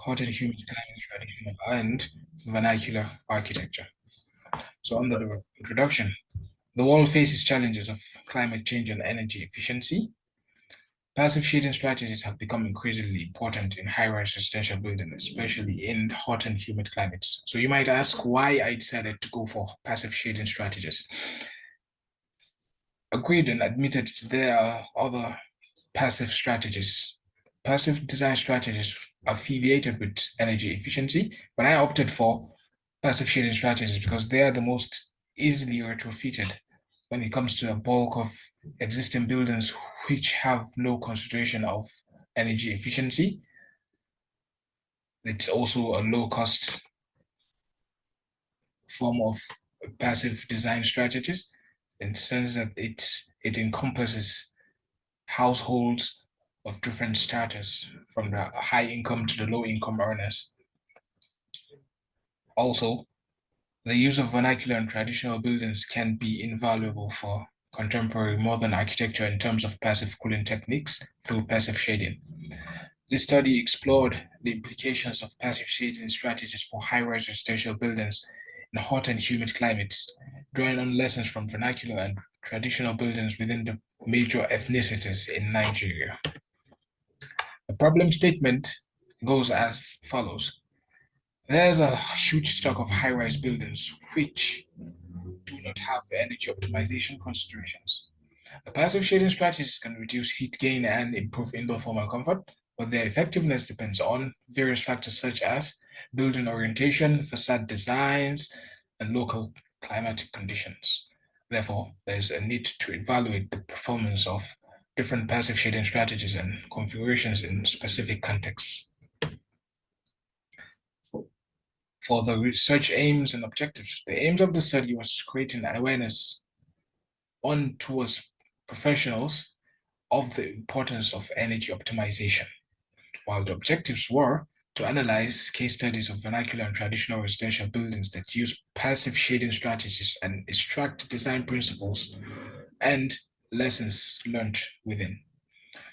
hot and humid climate, traditional and vernacular architecture. So under the introduction, the world faces challenges of climate change and energy efficiency. Passive shading strategies have become increasingly important in high-rise residential buildings, especially in hot and humid climates. So you might ask why I decided to go for passive shading strategies. Agreed and admitted there are other passive strategies, passive design strategies affiliated with energy efficiency, but I opted for passive shading strategies because they are the most easily retrofitted when it comes to a bulk of existing buildings which have no consideration of energy efficiency. It's also a low-cost form of passive design strategies in the sense that it encompasses households of different status, from the high income to the low income earners. Also, the use of vernacular and traditional buildings can be invaluable for contemporary modern architecture in terms of passive cooling techniques through passive shading. This study explored the implications of passive shading strategies for high-rise residential buildings in hot and humid climates, drawing on lessons from vernacular and traditional buildings within the major ethnicities in Nigeria. The problem statement goes as follows. There's a huge stock of high-rise buildings which do not have energy optimization considerations. The passive shading strategies can reduce heat gain and improve indoor thermal comfort, but their effectiveness depends on various factors such as building orientation, facade designs, and local climatic conditions. Therefore, there's a need to evaluate the performance of different passive shading strategies and configurations in specific contexts. For the research aims and objectives, the aims of the study was creating awareness on towards professionals of the importance of energy optimization, while the objectives were to analyze case studies of vernacular and traditional residential buildings that use passive shading strategies and extract design principles and lessons learned within,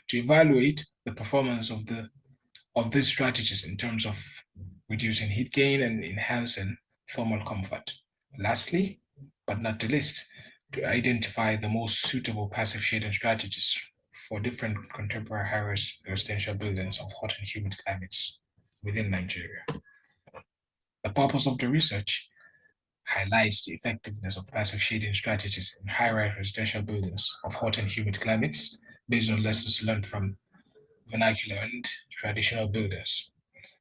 to evaluate the performance of these strategies in terms of reducing heat gain and enhancing thermal comfort. Lastly, but not the least, to identify the most suitable passive shading strategies for different contemporary high-rise residential buildings of hot and humid climates within Nigeria. The purpose of the research highlights the effectiveness of passive shading strategies in high-rise residential buildings of hot and humid climates based on lessons learned from vernacular and traditional builders,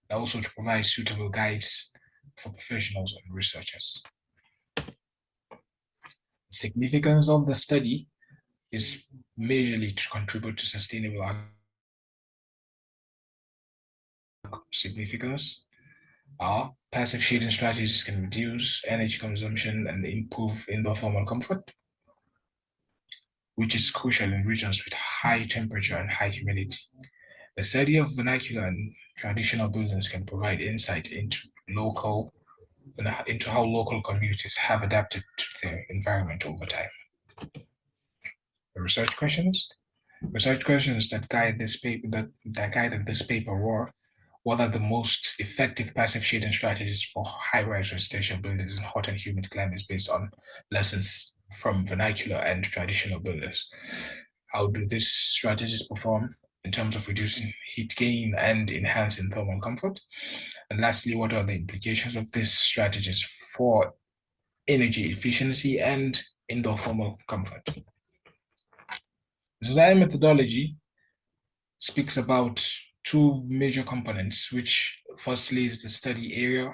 and also to provide suitable guides for professionals and researchers. The significance of the study is majorly to contribute to sustainable significance. Our passive shading strategies can reduce energy consumption and improve indoor thermal comfort, which is crucial in regions with high temperature and high humidity. The study of vernacular and traditional buildings can provide insight into how local communities have adapted to their environment over time. The research questions that guided this paper were: what are the most effective passive shading strategies for high-rise residential buildings in hot and humid climates based on lessons from vernacular and traditional buildings? How do these strategies perform in terms of reducing heat gain and enhancing thermal comfort? And lastly, what are the implications of these strategies for energy efficiency and indoor thermal comfort? Design methodology speaks about two major components, which firstly is the study area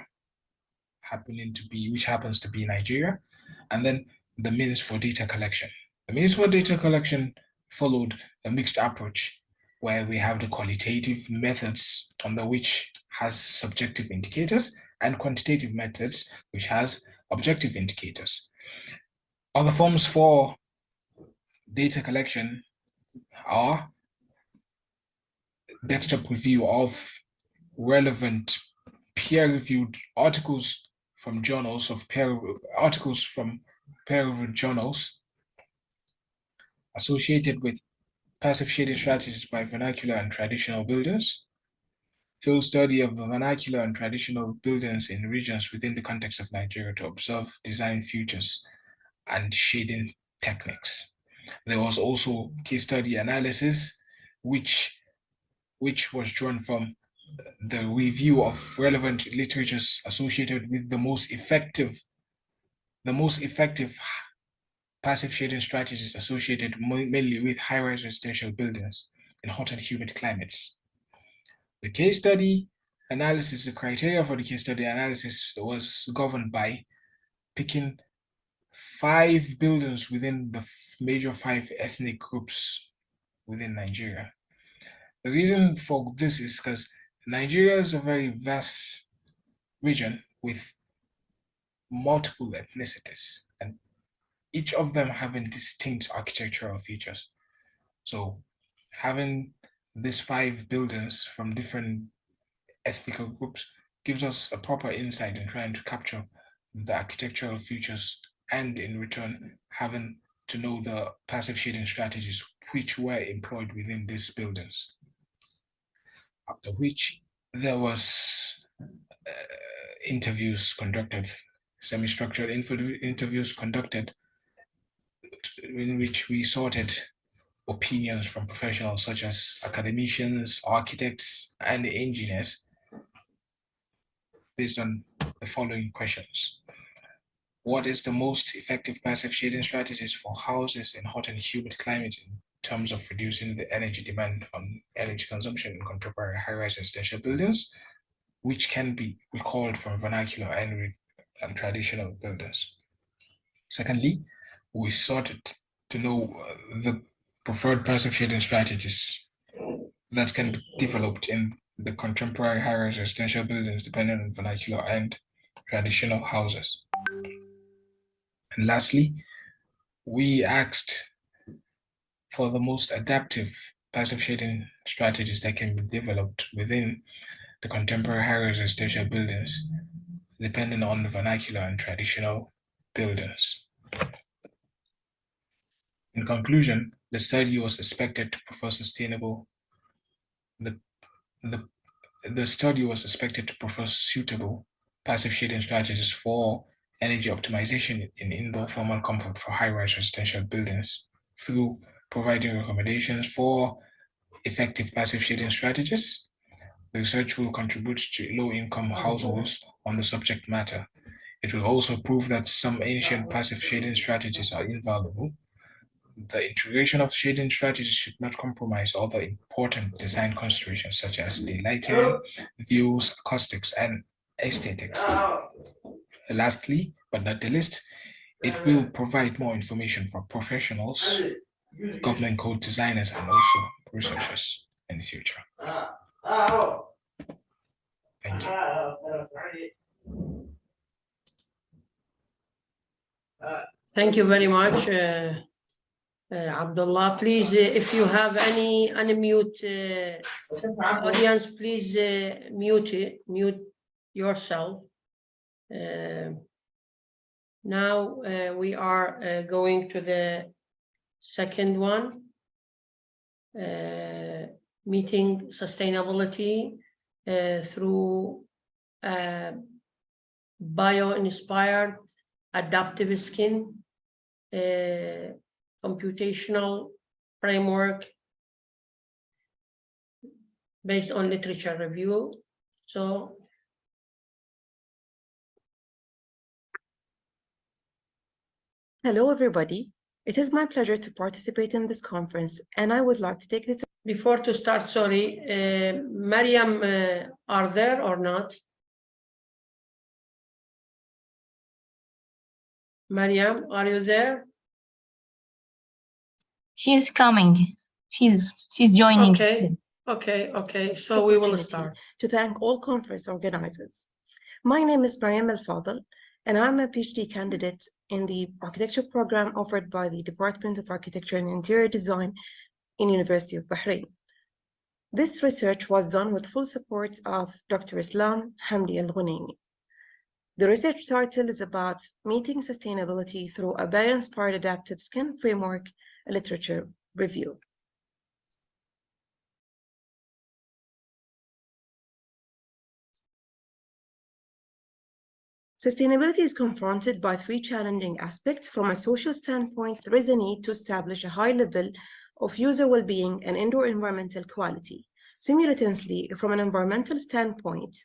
which happens to be Nigeria, and then the means for data collection. The means for data collection followed a mixed approach where we have the qualitative methods under which has subjective indicators and quantitative methods which has objective indicators. Other forms for data collection are desktop review of relevant peer-reviewed articles from peer-reviewed journals associated with passive shading strategies by vernacular and traditional builders, field study of the vernacular and traditional buildings in regions within the context of Nigeria to observe design features and shading techniques. There was also case study analysis, which was drawn from the review of relevant literatures associated with the most effective passive shading strategies associated mainly with high-rise residential buildings in hot and humid climates. The case study analysis, the criteria for the case study analysis was governed by picking 5 buildings within the major 5 ethnic groups within Nigeria. The reason for this is because Nigeria is a very vast region with multiple ethnicities, and each of them having distinct architectural features. So having these 5 buildings from different ethnic groups gives us a proper insight in trying to capture the architectural features, and in return having to know the passive shading strategies which were employed within these buildings. After which there was interviews conducted, semi-structured interviews conducted, in which we sorted opinions from professionals such as academicians, architects, and engineers based on the following questions. What is the most effective passive shading strategies for houses in hot and humid climates in terms of reducing the energy demand on energy consumption in contemporary high-rise residential buildings, which can be recalled from vernacular and traditional buildings? Secondly, we sought to know the preferred passive shading strategies that can be developed in the contemporary high-rise residential buildings depending on vernacular and traditional houses. And lastly, we asked for the most adaptive passive shading strategies that can be developed within the contemporary high-rise residential buildings, depending on the vernacular and traditional buildings. In conclusion, the study was expected to prefer sustainable. The study was expected to prefer suitable passive shading strategies for energy optimization in indoor thermal comfort for high-rise residential buildings through providing recommendations for effective passive shading strategies. The research will contribute to low-income households on the subject matter. It will also prove that some ancient passive shading strategies are invaluable. The integration of shading strategies should not compromise other important design considerations such as daylighting, views, acoustics, and aesthetics. Lastly, but not the least, it will provide more information for professionals, government code designers, and also researchers in the future. Thank you. Thank you very much, Abdullah. Please, if you have any unmute audience, please mute yourself. Now we are going to the second one, meeting sustainability through bio-inspired adaptive skin computational framework based on literature review. So hello everybody, it is my pleasure to participate in this conference, and I would like to take this. Before to start, sorry, Mariam, are there or not? Mariam, are you there? She's coming. She's joining. Okay. So we will start. To thank all conference organizers. My name is Mariam Al-Fadl, and I'm a PhD candidate in the architecture program offered by the Department of Architecture and Interior Design in University of Bahrain. This research was done with full support of Dr. Islam Hamdi Al-Ghunaimi. The research title is about meeting sustainability through a bio-inspired adaptive skin framework, a literature review. sustainability is confronted by three challenging aspects. From a social standpoint, there is a need to establish a high level of user well-being and indoor environmental quality. Simultaneously, from an environmental standpoint,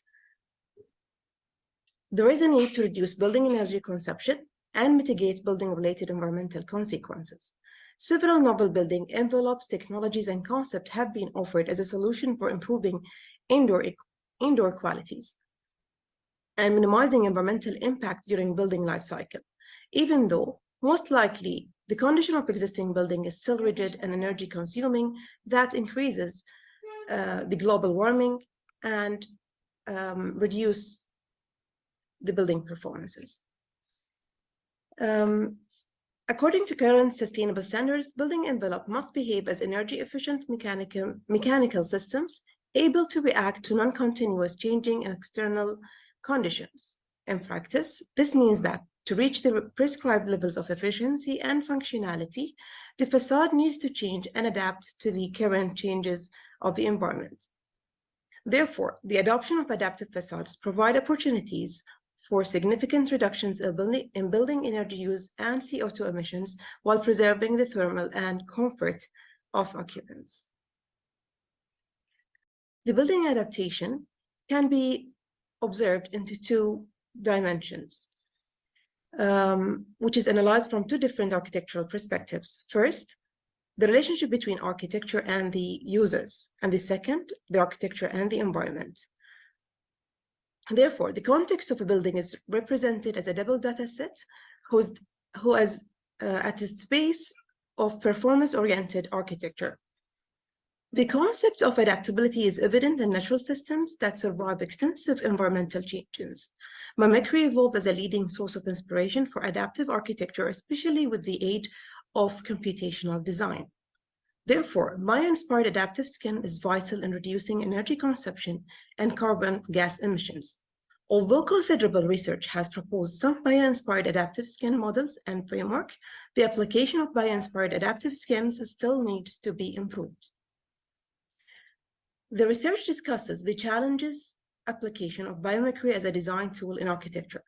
there is a need to reduce building energy consumption and mitigate building-related environmental consequences. Several novel building envelopes, technologies, and concepts have been offered as a solution for improving indoor qualities and minimizing environmental impact during building life cycle, even though most likely the condition of existing building is still rigid and energy consuming, that increases the global warming and reduce the building performances. According to current sustainable standards, building envelope must behave as energy efficient mechanical systems able to react to non-continuous changing external conditions. In practice, this means that to reach the prescribed levels of efficiency and functionality, the facade needs to change and adapt to the current changes of the environment. Therefore, the adoption of adaptive facades provide opportunities for significant reductions in building energy use and CO2 emissions while preserving the thermal and comfort of occupants. The building adaptation can be observed into two dimensions, which is analyzed from two different architectural perspectives. First, the relationship between architecture and the users, and the second, the architecture and the environment. Therefore, the context of a building is represented as a double data set who has at its base of performance-oriented architecture. The concept of adaptability is evident in natural systems that survive extensive environmental changes. Mimicry evolved as a leading source of inspiration for adaptive architecture, especially with the aid of computational design. Therefore, bio-inspired adaptive skin is vital in reducing energy consumption and carbon gas emissions. Although considerable research has proposed some bio-inspired adaptive skin models and framework, the application of bio-inspired adaptive skins still needs to be improved. The research discusses the challenges application of biomimicry as a design tool in architecture.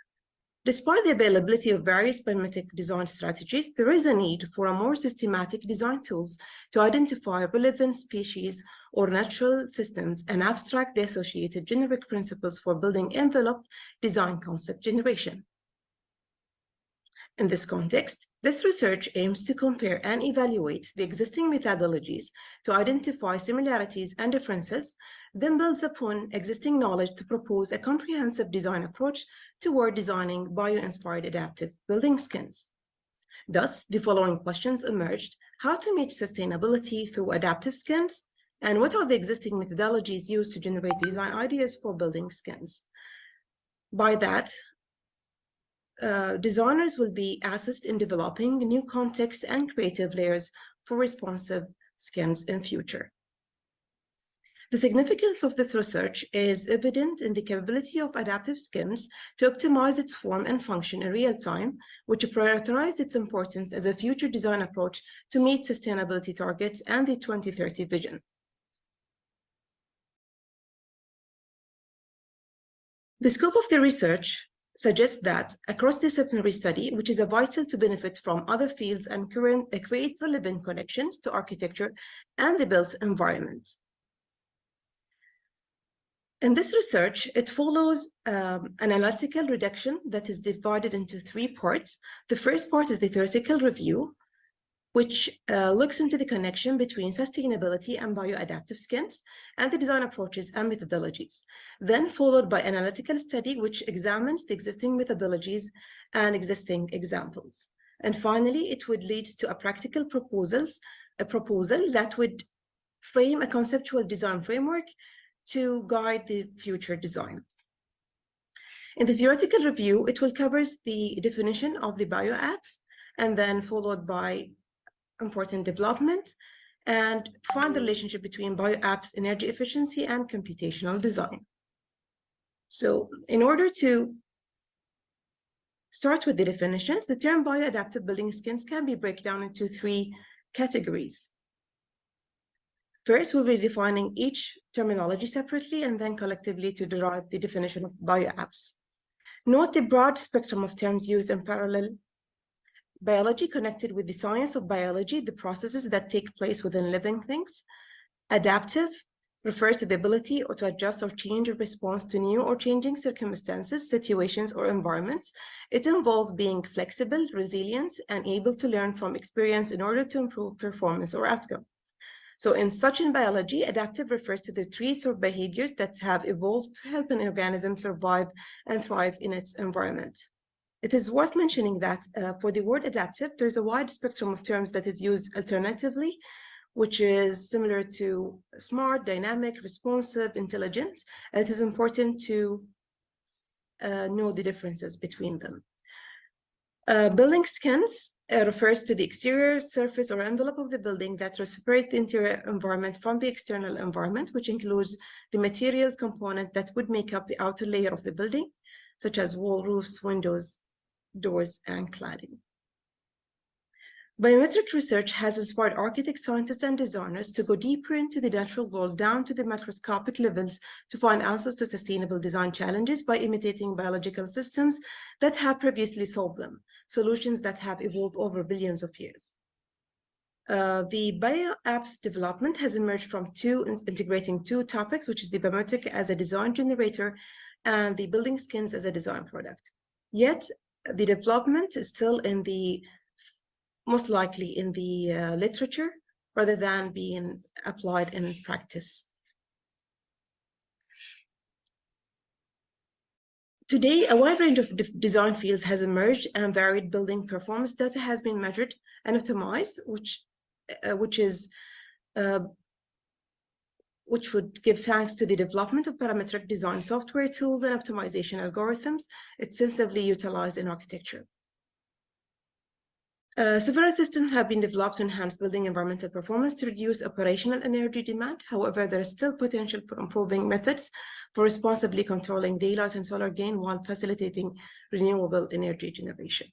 Despite the availability of various biomimetic design strategies, there is a need for a more systematic design tools to identify relevant species or natural systems and abstract the associated generic principles for building envelope design concept generation. In this context, this research aims to compare and evaluate the existing methodologies to identify similarities and differences, then builds upon existing knowledge to propose a comprehensive design approach toward designing bio-inspired adaptive building skins. Thus, the following questions emerged: how to meet sustainability through adaptive skins, and what are the existing methodologies used to generate design ideas for building skins? By that, designers will be assessed in developing new contexts and creative layers for responsive skins in future. The significance of this research is evident in the capability of adaptive skins to optimize its form and function in real time, which prioritize its importance as a future design approach to meet sustainability targets and the 2030 vision. The scope of the research suggests that a cross-disciplinary study, which is vital to benefit from other fields and create relevant connections to architecture and the built environment. In this research, it follows an analytical reduction that is divided into three parts. The first part is the theoretical review, which looks into the connection between sustainability and bioadaptive skins and the design approaches and methodologies. Then followed by analytical study, which examines the existing methodologies and existing examples. And finally, it would lead to a practical proposal that would frame a conceptual design framework to guide the future design. In the theoretical review, it will cover the definition of the bioapps, and then followed by important development, and find the relationship between bioapps, energy efficiency, and computational design. So in order to start with the definitions, the term bioadaptive building skins can be broken down into three categories. First, we'll be defining each terminology separately and then collectively to derive the definition of bioapps. Note the broad spectrum of terms used in parallel. Biology connected with the science of biology, the processes that take place within living things. Adaptive refers to the ability or to adjust or change in response to new or changing circumstances, situations, or environments. It involves being flexible, resilient, and able to learn from experience in order to improve performance or outcome. So in biology, adaptive refers to the traits or behaviors that have evolved to help an organism survive and thrive in its environment. It is worth mentioning that for the word adaptive, there's a wide spectrum of terms that is used alternatively, which is similar to smart, dynamic, responsive, intelligent. It is important to know the differences between them. Building skins refers to the exterior surface or envelope of the building that separates the interior environment from the external environment, which includes the materials component that would make up the outer layer of the building, such as wall, roofs, windows, doors, and cladding. Biometric research has inspired architects, scientists, and designers to go deeper into the natural world, down to the macroscopic levels, to find answers to sustainable design challenges by imitating biological systems that have previously solved them, solutions that have evolved over billions of years. The bio-apps development has emerged from integrating two topics, which is the biometric as a design generator and the building skins as a design product. Yet, the development is still most likely in the literature rather than being applied in practice. Today, a wide range of design fields has emerged and varied building performance data has been measured and optimized, which would give thanks to the development of parametric design software tools and optimization algorithms extensively utilized in architecture. Several systems have been developed to enhance building environmental performance to reduce operational energy demand. However, there is still potential for improving methods for responsibly controlling daylight and solar gain while facilitating renewable energy generation.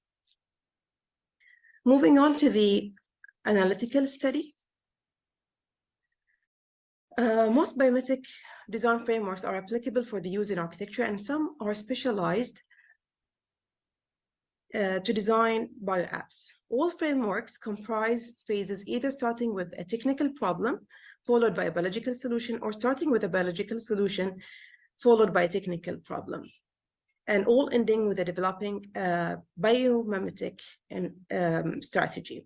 Moving on to the analytical study. Most biometric design frameworks are applicable for the use in architecture, and some are specialized to design bio-apps. All frameworks comprise phases either starting with a technical problem, followed by a biological solution, or starting with a biological solution, followed by a technical problem, and all ending with a developing biomimetic strategy.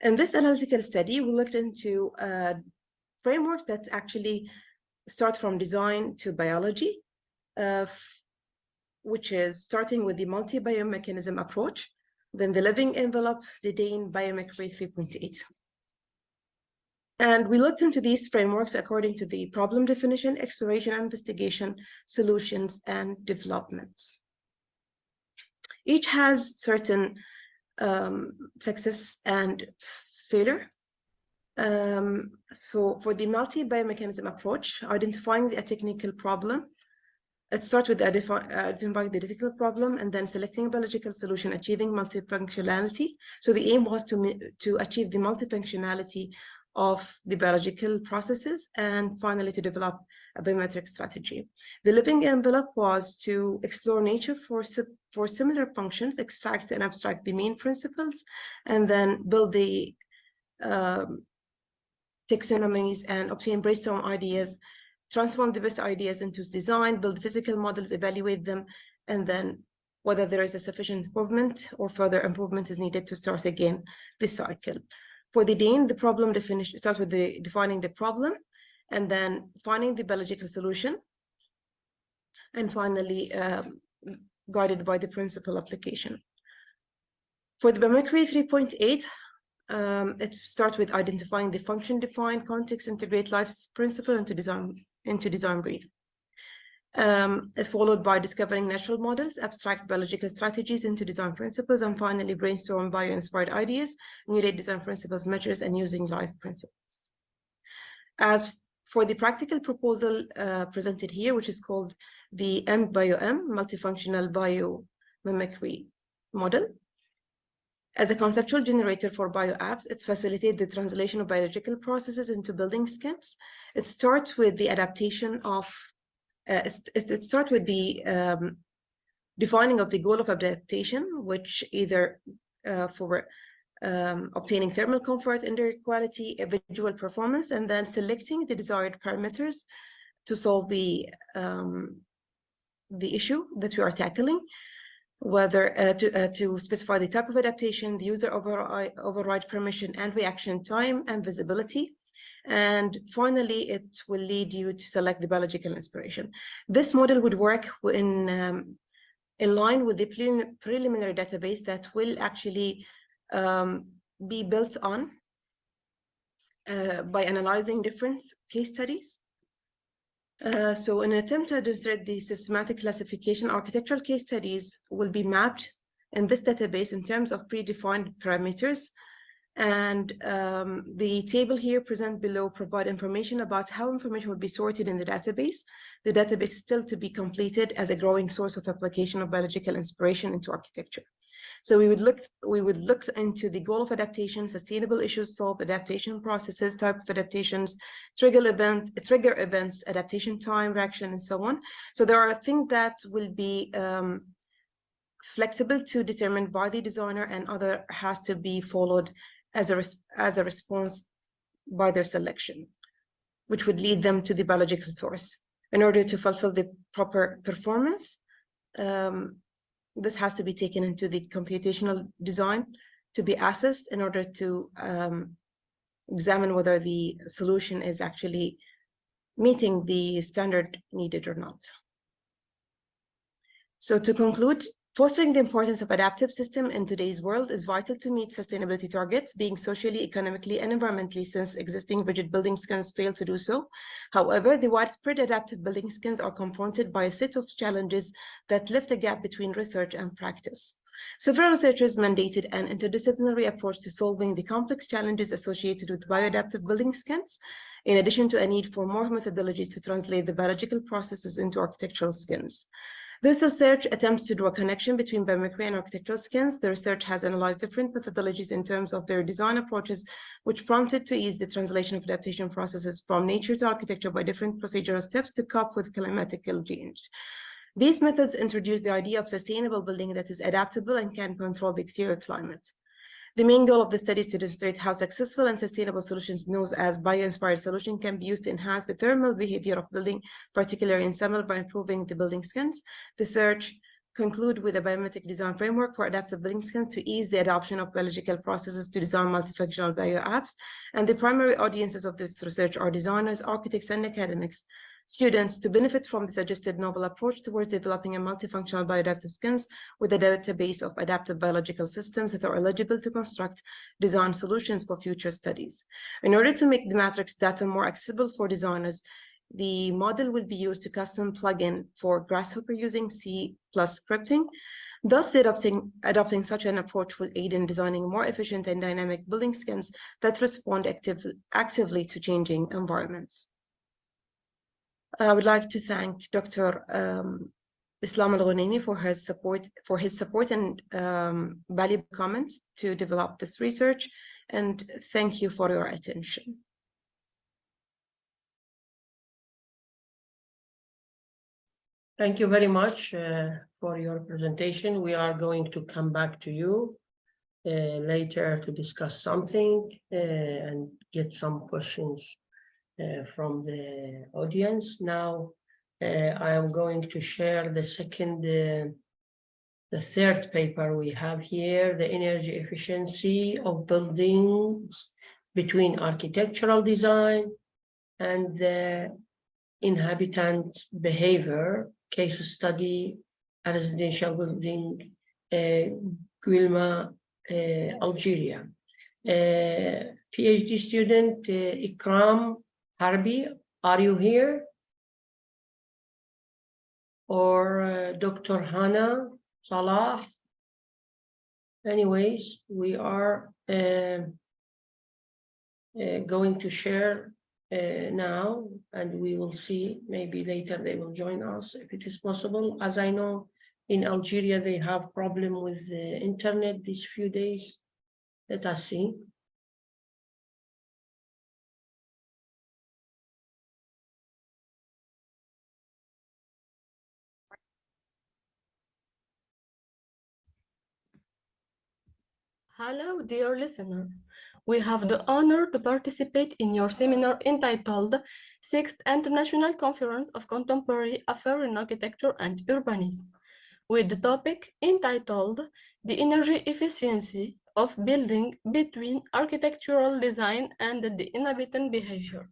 In this analytical study, we looked into frameworks that actually start from design to biology, which is starting with the multi-biomechanism approach, then the living envelope, the Dane Biomimicry 3.8. And we looked into these frameworks according to the problem definition, exploration, investigation, solutions, and developments. Each has certain success and failure. So for the multi-biomechanism approach, identifying a technical problem, it starts with identifying the technical problem and then selecting a biological solution, achieving multifunctionality. So the aim was to achieve the multifunctionality of the biological processes and finally to develop a biometric strategy. The living envelope was to explore nature for similar functions, extract and abstract the main principles, and then build the taxonomies and obtain brainstorm ideas, transform the best ideas into design, build physical models, evaluate them, and then whether there is a sufficient improvement or further improvement is needed to start again this cycle. For the Dane, the problem definition starts with defining the problem, and then finding the biological solution, and finally guided by the principle application. For the Biomimicry 3.8, it starts with identifying the function, define, context, integrate life's principle into design brief. It's followed by discovering natural models, abstract biological strategies into design principles, and finally brainstorm bio-inspired ideas, emulate design principles, measures, and using life principles. As for the practical proposal presented here, which is called the MBioM, Multifunctional Biomimicry Model, as a conceptual generator for bio-apps, it facilitates the translation of biological processes into building skins. It starts with the adaptation of, it starts with the defining of the goal of adaptation, which either for obtaining thermal comfort, indoor quality, visual performance, and then selecting the desired parameters to solve the issue that we are tackling, whether to specify the type of adaptation, the user override permission and reaction time and visibility. And finally, it will lead you to select the biological inspiration. This model would work in line with the preliminary database that will actually be built on by analyzing different case studies. So in an attempt to demonstrate the systematic classification, architectural case studies will be mapped in this database in terms of predefined parameters. And the table here present below provide information about how information will be sorted in the database. The database is still to be completed as a growing source of application of biological inspiration into architecture. So we would look into the goal of adaptation, sustainable issues solved, adaptation processes, type of adaptations, trigger events, adaptation time, reaction, and so on. So there are things that will be flexible to determine by the designer, and other has to be followed as a response by their selection, which would lead them to the biological source. In order to fulfill the proper performance, this has to be taken into the computational design to be assessed in order to examine whether the solution is actually meeting the standard needed or not. So to conclude, fostering the importance of adaptive system in today's world is vital to meet sustainability targets, being socially, economically, and environmentally, since existing rigid building skins fail to do so. However, the widespread adaptive building skins are confronted by a set of challenges that lift a gap between research and practice. Several researchers mandated an interdisciplinary approach to solving the complex challenges associated with bioadaptive building skins, in addition to a need for more methodologies to translate the biological processes into architectural skins. This research attempts to draw a connection between biomimicry and architectural skins. The research has analyzed different methodologies in terms of their design approaches, which prompted to ease the translation of adaptation processes from nature to architecture by different procedural steps to cope with climatical change. These methods introduce the idea of sustainable building that is adaptable and can control the exterior climate. The main goal of the study is to demonstrate how successful and sustainable solutions known as bio-inspired solution can be used to enhance the thermal behavior of building, particularly in summer, by improving the building skins. The research conclude with a biomimetic design framework for adaptive building skins to ease the adoption of biological processes to design multifunctional bio-apps. And the primary audiences of this research are designers, architects, and academics. Students to benefit from the suggested novel approach towards developing a multifunctional bioadaptive skins with a database of adaptive biological systems that are eligible to construct design solutions for future studies. In order to make the matrix data more accessible for designers, the model will be used to custom plugin for Grasshopper using C+ scripting. Thus, adopting such an approach will aid in designing more efficient and dynamic building skins that respond actively to changing environments. I would like to thank Dr. Islam Al-Ghunaimi for his support and valuable comments to develop this research, and thank you for your attention. Thank you very much for your presentation. We are going to come back to you later to discuss something and get some questions from the audience. Now, I am going to share the third paper we have here, the energy efficiency of buildings between architectural design and the inhabitant behavior, case study, a residential building, Guilma, Algeria. PhD student Ikram Harbi, are you here? Or Dr. Hana Salah? Anyways, we are going to share now, and we will see, maybe later they will join us if it is possible. As I know, in Algeria, they have problem with the internet these few days. Let us see. Hello, dear listener. We have the honor to participate in your seminar entitled Sixth International Conference of Contemporary Affairs in Architecture and Urbanism, with the topic entitled The Energy Efficiency of Building Between Architectural Design and the Inhabitant Behavior.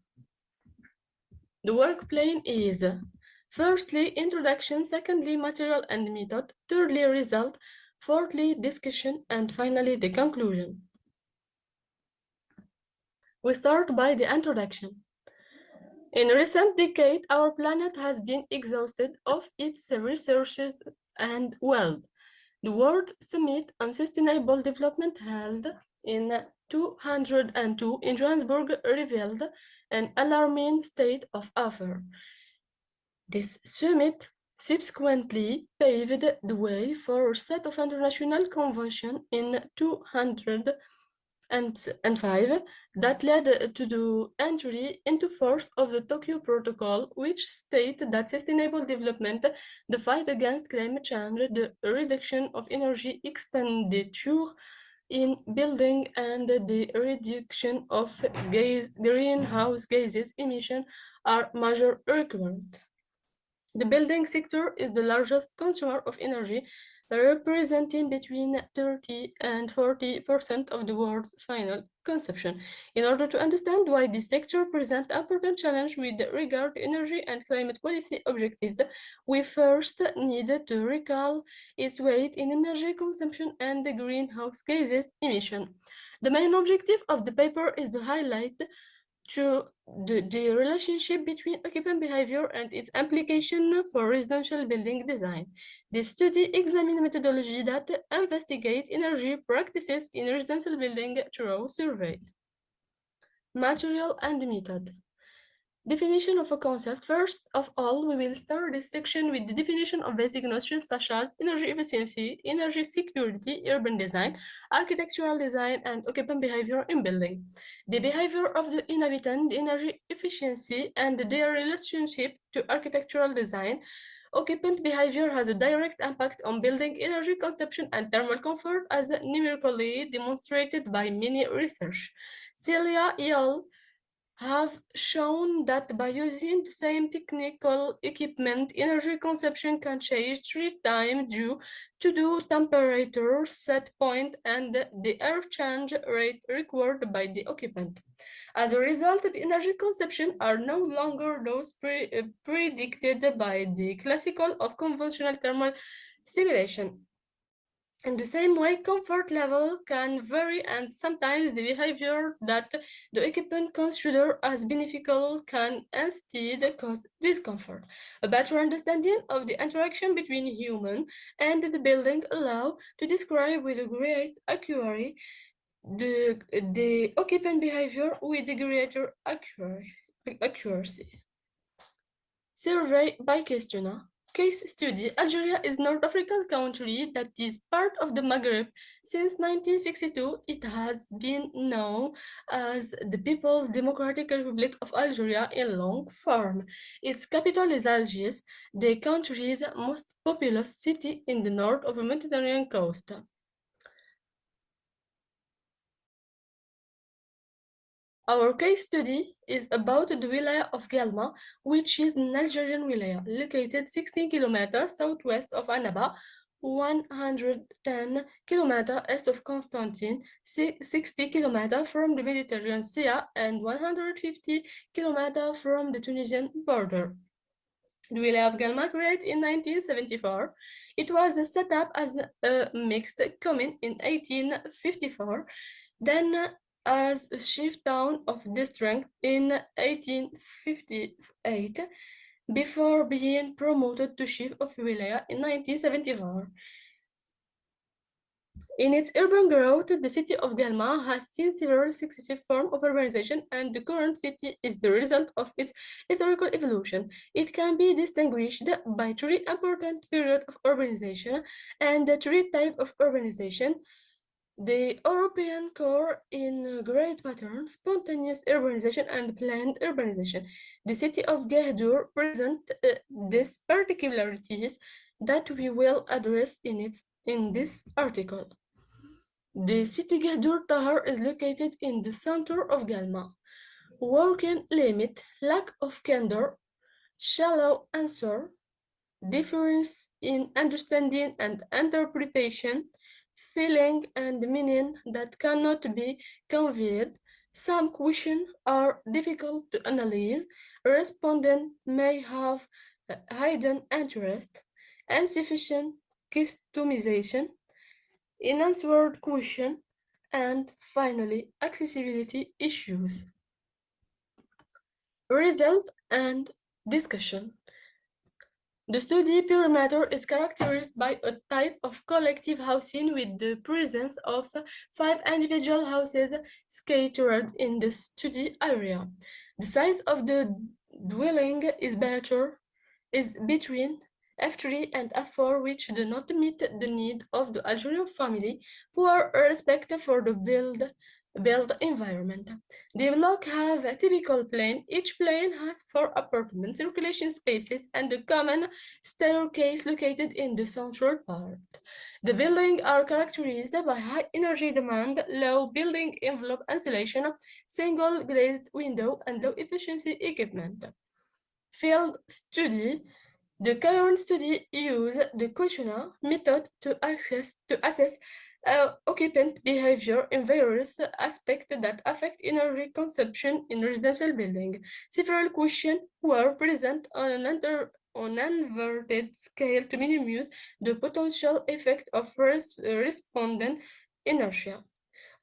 The work plan is firstly, introduction, secondly, material and method, thirdly, result, fourthly, discussion, and finally, the conclusion. We start by the introduction. In recent decade, our planet has been exhausted of its resources and wealth. The World Summit on Sustainable Development held in 2002 in Johannesburg revealed an alarming state of affairs. This summit subsequently paved the way for a set of international conventions in 2005 that led to the entry into force of the Tokyo Protocol, which stated that sustainable development, the fight against climate change, the reduction of energy expenditure in building, and the reduction of greenhouse gases emission are major requirements. The building sector is the largest consumer of energy, representing between 30 and 40% of the world's final consumption. In order to understand why this sector presents important challenge with regard to energy and climate policy objectives, we first need to recall its weight in energy consumption and the greenhouse gases emission. The main objective of the paper is to highlight the relationship between occupant behavior and its implication for residential building design. This study examines methodology that investigate energy practices in residential building through survey. Material and method. Definition of a concept. First of all, we will start this section with the definition of basic notions such as energy efficiency, energy security, urban design, architectural design, and occupant behavior in building. The behavior of the inhabitant, the energy efficiency, and their relationship to architectural design. Occupant behavior has a direct impact on building energy consumption and thermal comfort, as numerically demonstrated by many research. Celia Yale have shown that by using the same technical equipment, energy consumption can change 3 times due to the temperature set point and the air change rate required by the occupant. As a result, the energy consumption are no longer those predicted by the classical of conventional thermal simulation. In the same way, comfort level can vary, and sometimes the behavior that the occupant considers as beneficial can instead cause discomfort. A better understanding of the interaction between human and the building allows to describe with great accuracy the occupant behavior with greater accuracy. Survey by questioner. Case study. Algeria is North African country that is part of the Maghreb. Since 1962, it has been known as the People's Democratic Republic of Algeria in long form. Its capital is Algiers, the country's most populous city in the north of the Mediterranean coast. Our case study is about the wilaya of Gelma, which is an Algerian wilaya located 16 kilometers southwest of Annaba, 110 kilometers east of Constantine, 60 kilometers from the Mediterranean Sea, and 150 kilometers from the Tunisian border. The wilaya of Gelma created in 1974. It was set up as a mixed commune in 1854. Then as a chief town of district in 1858, before being promoted to chief of wilaya in 1974. In its urban growth, the city of Gelma has seen several successive forms of urbanization, and the current city is the result of its historical evolution. It can be distinguished by 3 important periods of urbanization and the 3 types of urbanization. The European core in great pattern, spontaneous urbanization, and planned urbanization. The city of Gahdur presents these particularities that we will address in this article. The city Gahdur Tahar is located in the center of Galma. Working limit, lack of candor, shallow answer, difference in understanding and interpretation, feeling and meaning that cannot be conveyed. Some questions are difficult to analyze. A respondent may have hidden interest, insufficient customization, unanswered question, and finally, accessibility issues. Result and discussion. The study perimeter is characterized by a type of collective housing with the presence of 5 individual houses scattered in the study area. The size of the dwelling is between F3 and F4, which do not meet the need of the Algerian family who are respected for the built environment. The block have a typical plane. Each plane has 4 apartment circulation spaces and a common staircase located in the central part. The buildings are characterized by high energy demand, low building envelope insulation, single glazed window, and low efficiency equipment. Field study. The current study uses the questionnaire method to assess occupant behavior in various aspects that affect energy consumption in residential building. Several questions were present on an inverted scale to minimize the potential effect of respondent inertia.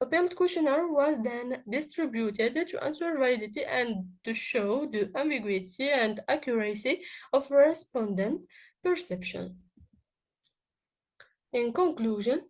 A built questionnaire was then distributed to answer validity and to show the ambiguity and accuracy of respondent perception. In conclusion,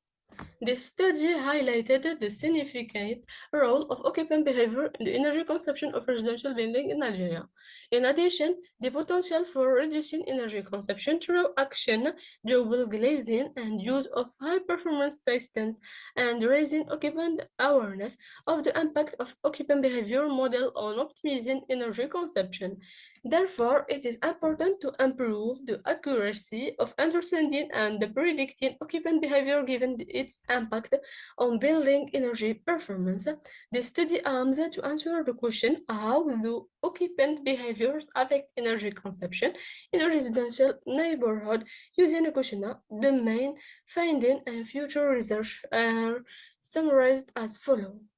the study highlighted the significant role of occupant behavior in the energy consumption of residential buildings in Algeria. In addition, the potential for reducing energy consumption through action, double glazing, and use of high-performance systems, and raising occupant awareness of the impact of occupant behavior model on optimizing energy consumption. Therefore, it is important to improve the accuracy of understanding and predicting occupant behavior given its impact on building energy performance. The study aims to answer the question how do occupant behaviors affect energy consumption in a residential neighborhood using a questionnaire. The main findings and future research are summarized as follows.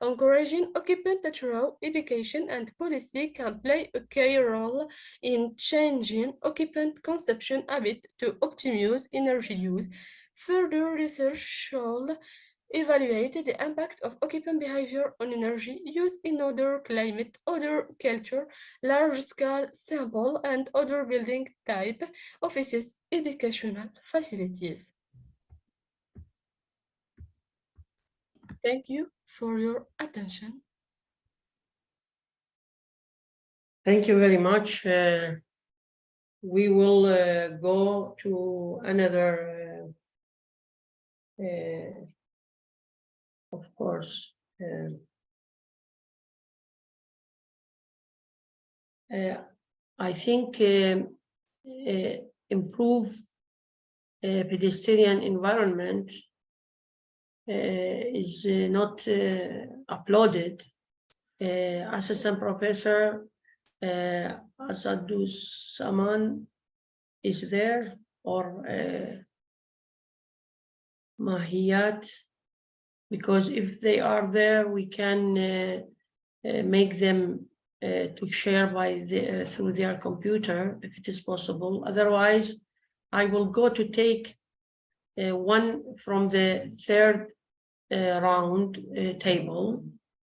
Encouraging occupant through education and policy can play a key role in changing occupant consumption habits to optimize energy use. Further research should evaluate the impact of occupant behavior on energy use in other climate, other culture, large-scale sample, and other building type, offices, educational facilities. Thank you for your attention. Thank you very much. We will go to another, of course, I think improve pedestrian environment is not applauded. Assistant Professor Asadussaman is there, or Mahiyat, because if they are there, we can make them to share by through their computer, if it is possible. Otherwise, I will go to take one from the third round table,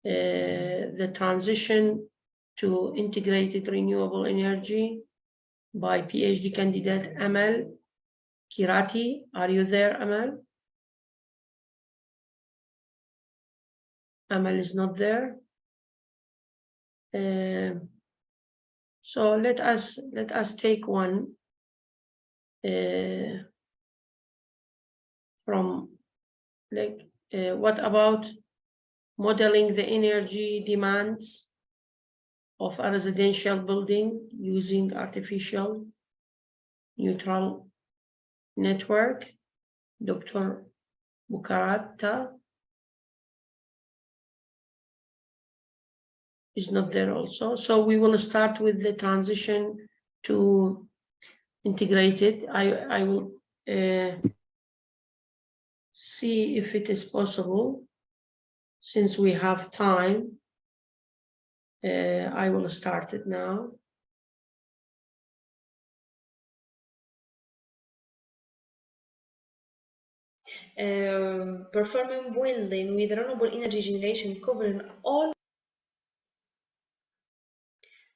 the transition to integrated renewable energy by PhD candidate Amal Kirati. Are you there, Amal? Amal is not there. So let us take one from, like, what about modeling the energy demands of a residential building using artificial neutral network? Dr. Bukarata is not there also. So we will start with the transition to integrated. I will see if it is possible. Since we have time, I will start it now. Performing building with renewable energy generation covering all.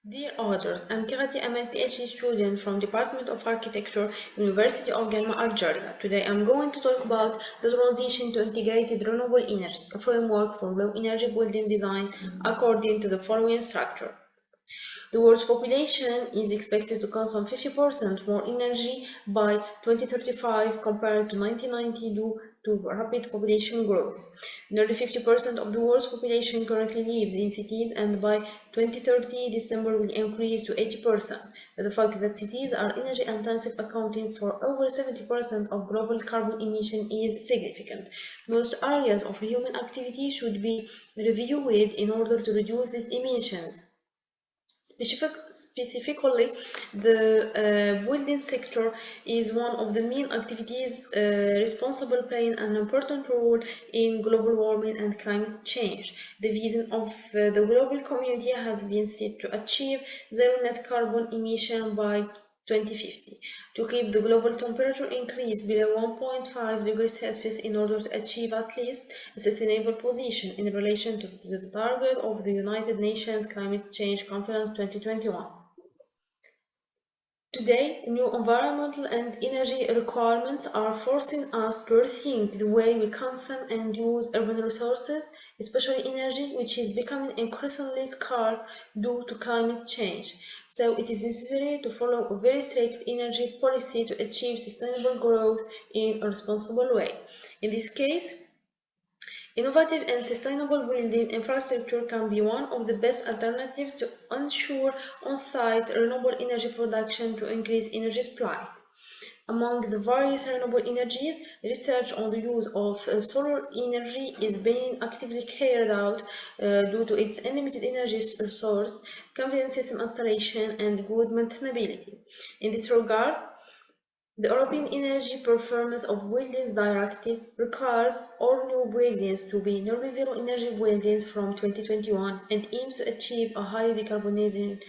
Dear authors, I'm Kirati Ahmed, PhD student from Department of Architecture, University of Galma, Algeria. Today I'm going to talk about the transition to integrated renewable energy, a framework for low energy building design according to the following structure. The world's population is expected to consume 50% more energy by 2035 compared to 1990 due to rapid population growth. Nearly 50% of the world's population currently lives in cities, and by 2030 this number will increase to 80%. The fact that cities are energy intensive, accounting for over 70% of global carbon emission, is significant. Most areas of human activity should be reviewed in order to reduce these emissions. Specifically, the building sector is one of the main activities responsible playing an important role in global warming and climate change. The vision of the global community has been set to achieve zero net carbon emission by 2050, to keep the global temperature increase below 1.5 degrees Celsius in order to achieve at least a sustainable position in relation to the target of the United Nations Climate Change Conference 2021. Today, new environmental and energy requirements are forcing us to rethink the way we consume and use urban resources, especially energy, which is becoming increasingly scarce due to climate change. So it is necessary to follow a very strict energy policy to achieve sustainable growth in a responsible way. In this case, innovative and sustainable building infrastructure can be one of the best alternatives to ensure on-site renewable energy production to increase energy supply. Among the various renewable energies, research on the use of solar energy is being actively carried out due to its unlimited energy source, convenient system installation, and good maintainability. In this regard, the European Energy Performance of Buildings Directive requires all new buildings to be nearly zero energy buildings from 2021 and aims to achieve a high decarbonized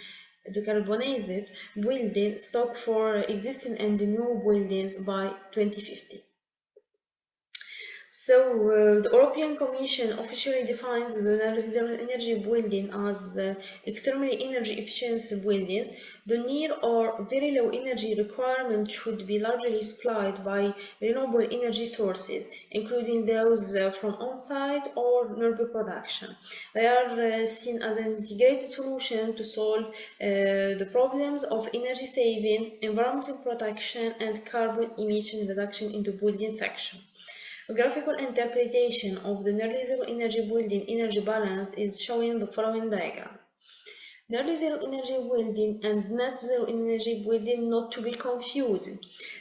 building stock for existing and new buildings by 2050. So, the European Commission officially defines the zero energy building as extremely energy efficient buildings. The near or very low energy requirement should be largely supplied by renewable energy sources, including those from on-site or nearby production. They are seen as an integrated solution to solve the problems of energy saving, environmental protection, and carbon emission reduction in the building section. A graphical interpretation of the nearly zero energy building energy balance is shown in the following diagram. Nearly zero energy building and net zero energy building not to be confused.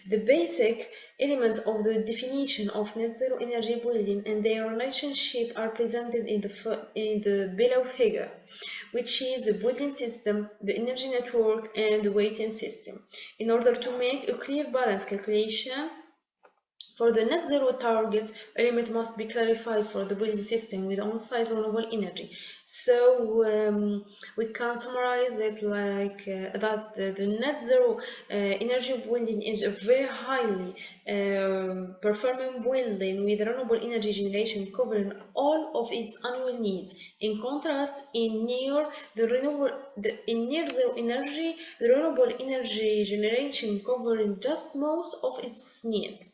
The basic elements of the definition of net zero energy building and their relationship are presented in the below figure, which is the building system, the energy network, and the weighting system. In order to make a clear balance calculation, for the net zero targets, a limit must be clarified for the building system with on-site renewable energy. So we can summarize it like that the net zero energy building is a very highly performing building with renewable energy generation covering all of its annual needs. In contrast, in near zero energy, the renewable energy generation covering just most of its needs.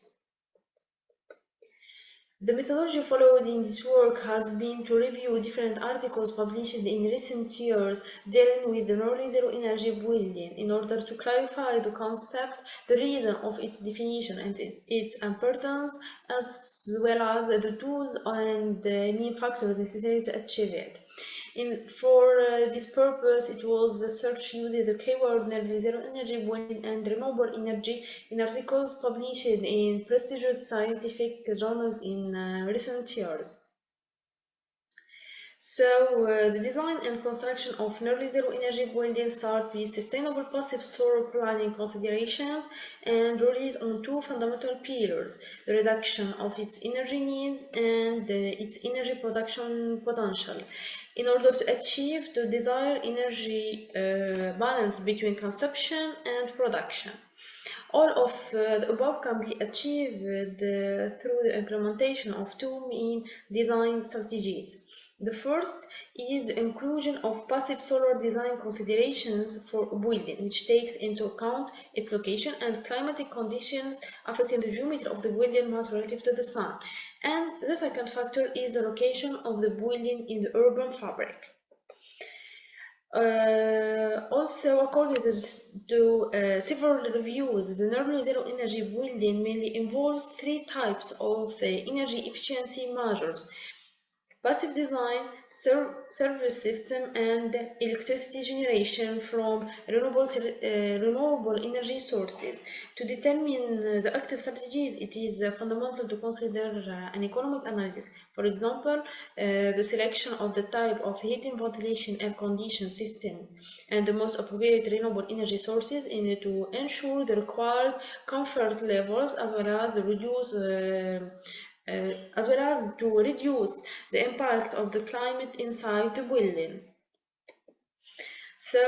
The methodology followed in this work has been to review different articles published in recent years dealing with the nearly zero energy building in order to clarify the concept, the reason of its definition, and its importance, as well as the tools and main factors necessary to achieve it. For this purpose, it was the search using the keyword nearly zero energy building and renewable energy in articles published in prestigious scientific journals in recent years. So the design and construction of nearly zero energy buildings start with sustainable passive solar planning considerations and relies on two fundamental pillars: the reduction of its energy needs and its energy production potential, in order to achieve the desired energy balance between consumption and production. All of the above can be achieved through the implementation of two main design strategies. The first is the inclusion of passive solar design considerations for a building, which takes into account its location and climatic conditions affecting the geometry of the building mass relative to the sun. And the second factor is the location of the building in the urban fabric. Also, according to several reviews, the nearly zero energy building mainly involves three types of energy efficiency measures: passive design, service system, and electricity generation from renewable energy sources. To determine the active strategies, it is fundamental to consider an economic analysis. For example, the selection of the type of heating, ventilation, air conditioning systems, and the most appropriate renewable energy sources in order to ensure the required comfort levels, as well as to reduce the impact of the climate inside the building. So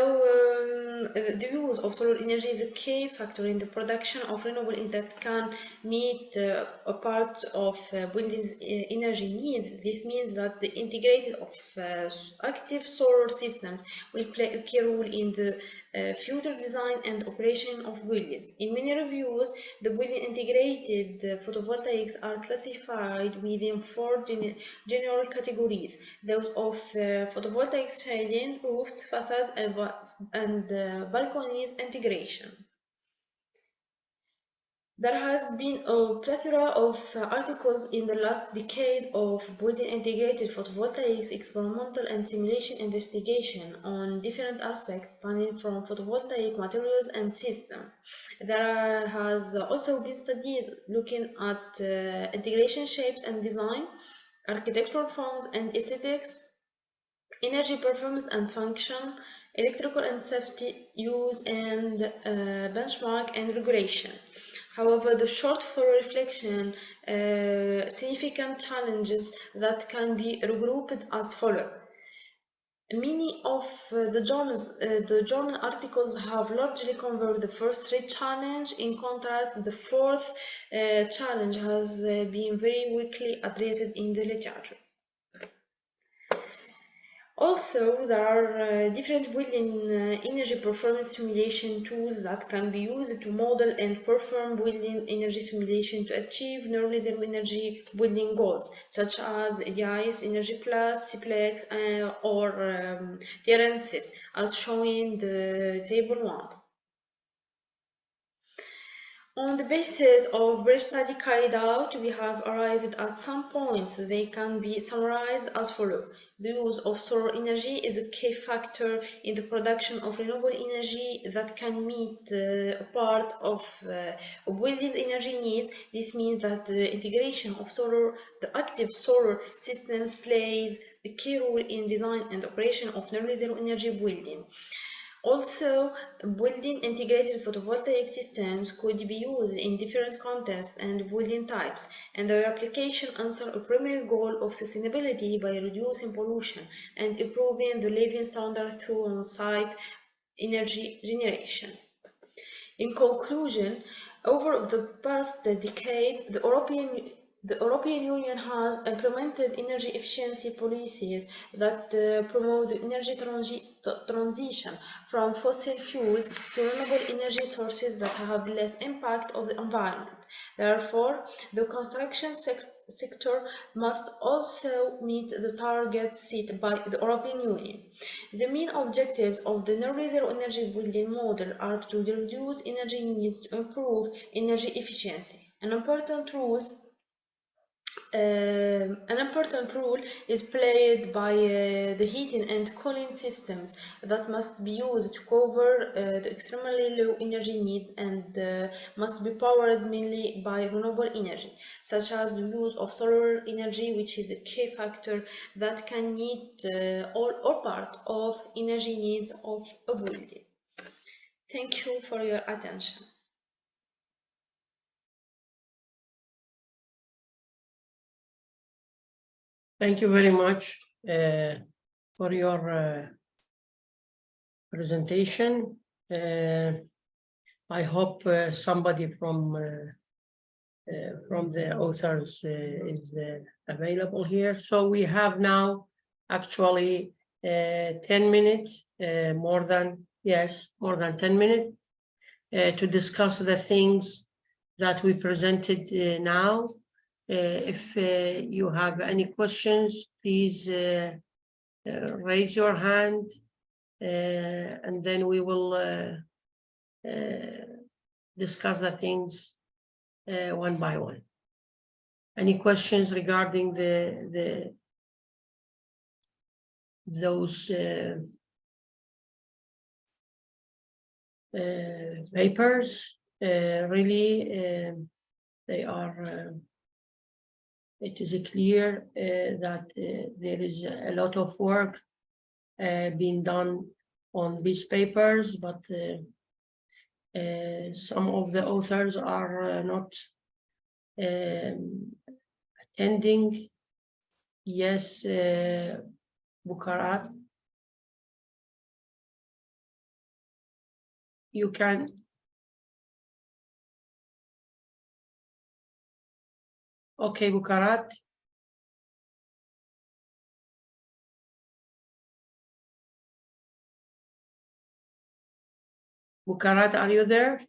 the use of solar energy is a key factor in the production of renewable energy that can meet a part of buildings' energy needs. This means that the integration of active solar systems will play a key role in the future design and operation of buildings. In many reviews, the building integrated photovoltaics are classified within four general categories: those of photovoltaic shading, roofs, facades, and balconies integration. There has been a plethora of articles in the last decade of building integrated photovoltaics, experimental and simulation investigation on different aspects spanning from photovoltaic materials and systems. There has also been studies looking at integration shapes and design, architectural forms and aesthetics, energy performance and function, electrical and safety use, and benchmark and regulation. However, the short for reflection significant challenges that can be regrouped as follows. Many of the journal articles have largely covered the first three challenges. In contrast, the fourth challenge has been very weakly addressed in the literature. Also, there are different building energy performance simulation tools that can be used to model and perform building energy simulation to achieve nearly zero energy building goals, such as EDIs, Energy Plus, CPLEX, or TRNSys, as shown in the table 1. On the basis of brief study carried out, we have arrived at some points. They can be summarized as follows. The use of solar energy is a key factor in the production of renewable energy that can meet a part of a building's energy needs. This means that the integration of the active solar systems plays a key role in design and operation of nearly zero energy building. Also, building integrated photovoltaic systems could be used in different contexts and building types, and their application answer a primary goal of sustainability by reducing pollution and improving the living standard through on-site energy generation. In conclusion, over the past decade, the European Union has implemented energy efficiency policies that promote the energy transition from fossil fuels to renewable energy sources that have less impact on the environment. Therefore, the construction sector must also meet the targets set by the European Union. The main objectives of the nearly zero energy building model are to reduce energy needs to improve energy efficiency. An important rule An important role is played by the heating and cooling systems that must be used to cover the extremely low energy needs and must be powered mainly by renewable energy, such as the use of solar energy, which is a key factor that can meet all or part of energy needs of a building. Thank you for your attention. Thank you very much for your presentation. I hope somebody from the authors is available here. So we have now actually 10 minutes, more than 10 minutes to discuss the things that we presented now. If you have any questions, please raise your hand, and then we will discuss the things one by one. Any questions regarding those papers? Really, they are. It is clear that there is a lot of work being done on these papers, but some of the authors are not attending. Yes, Bukarat, you can. Okay, Bukarat. Bukarat, are you there?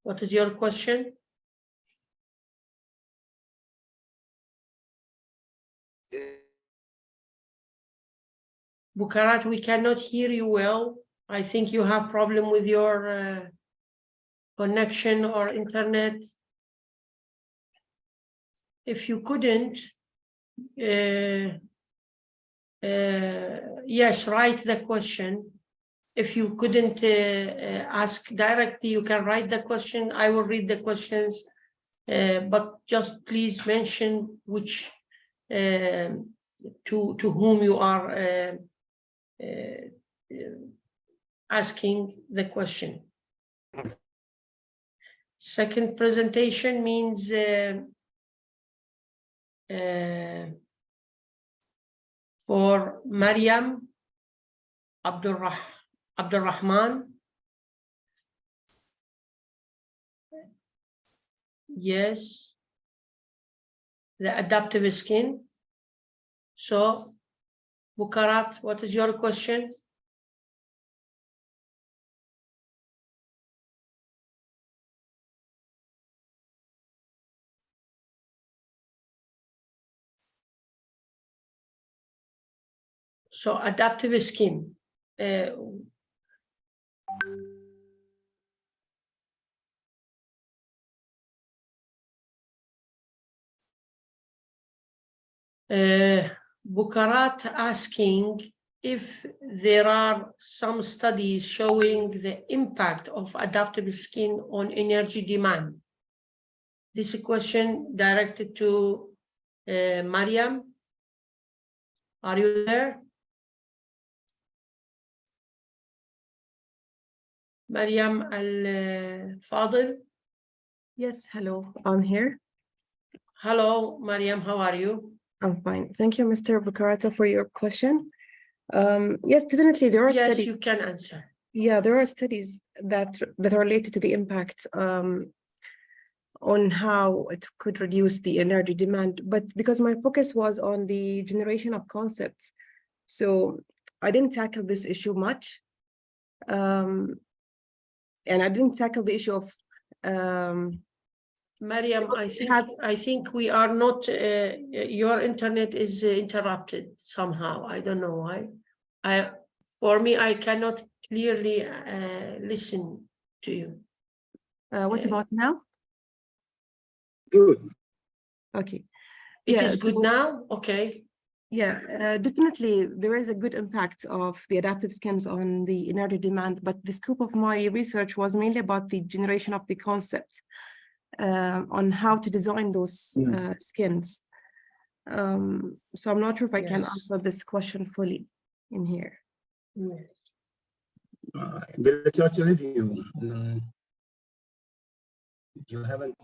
What is your question? Bukarat, we cannot hear you well. I think you have problem with your connection or internet. If you couldn't, yes, write the question. If you couldn't ask directly, you can write the question. I will read the questions, but just please mention which to whom you are asking the question. Second presentation means for Mariam Abdurrahman. Yes, the adaptive skin. So, Bukarat, what is your question? So, adaptive skin. Bukarat asking if there are some studies showing the impact of adaptive skin on energy demand. This is a question directed to Mariam. Are you there? Mariam Al-Fadil? Yes, hello, I'm here. Hello, Mariam, how are you? I'm fine. Thank you, Mr. Bukarata, for your question. Yes, definitely there are studies. Yes, you can answer. Yeah, there are studies that are related to the impact on how it could reduce the energy demand. But because my focus was on the generation of concepts, so I didn't tackle this issue much. And I didn't tackle the issue of Mariam, I think we are not, your internet is interrupted somehow. I don't know why. For me, I cannot clearly listen to you. what about now? Good. Okay. It Yeah, is good so- now? Okay. Yeah, definitely there is a good impact of the adaptive skins on the energy demand, but the scope of my research was mainly about the generation of the concept on how to design those skins. So I'm not sure if I can Yes. answer this question fully in here. Yes. The literature review. You haven't.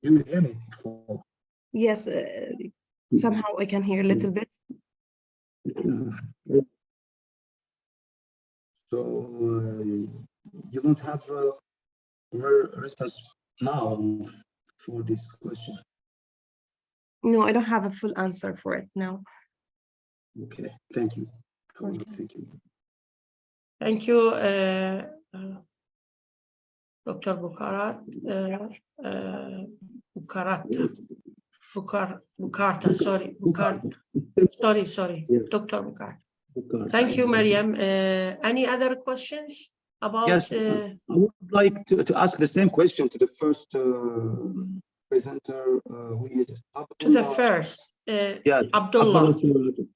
You hear me before? Yes, somehow I can hear a little bit. So you don't have a response now for this question. No, I don't have a full answer for it now. Okay, thank you. Okay. Thank you. Thank you, Dr. Bukarat. Bukarta, sorry, Bukarta. Sorry, Yeah. Dr. Bukarta. Thank you, Mariam. Any other questions about? Yes, I would like to ask the same question to the first presenter, who is To the Abdullah. first, Yeah, Abdullah.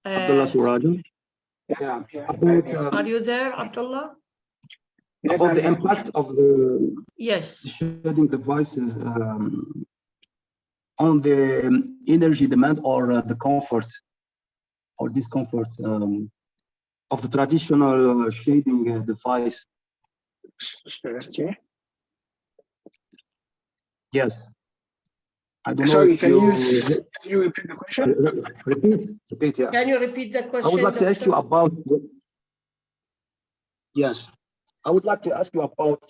Abdullah Suraja. Yeah, about, Are you there, Abdullah? Yes, about I'm the here. impact of the Yes. shading devices on the energy demand or the comfort or discomfort of the traditional shading device. Okay. Yes. I don't know Sorry, if can you repeat the question? Repeat, yeah. Can you repeat the question? I would like to ask you Doctor? about, yes, I would like to ask you about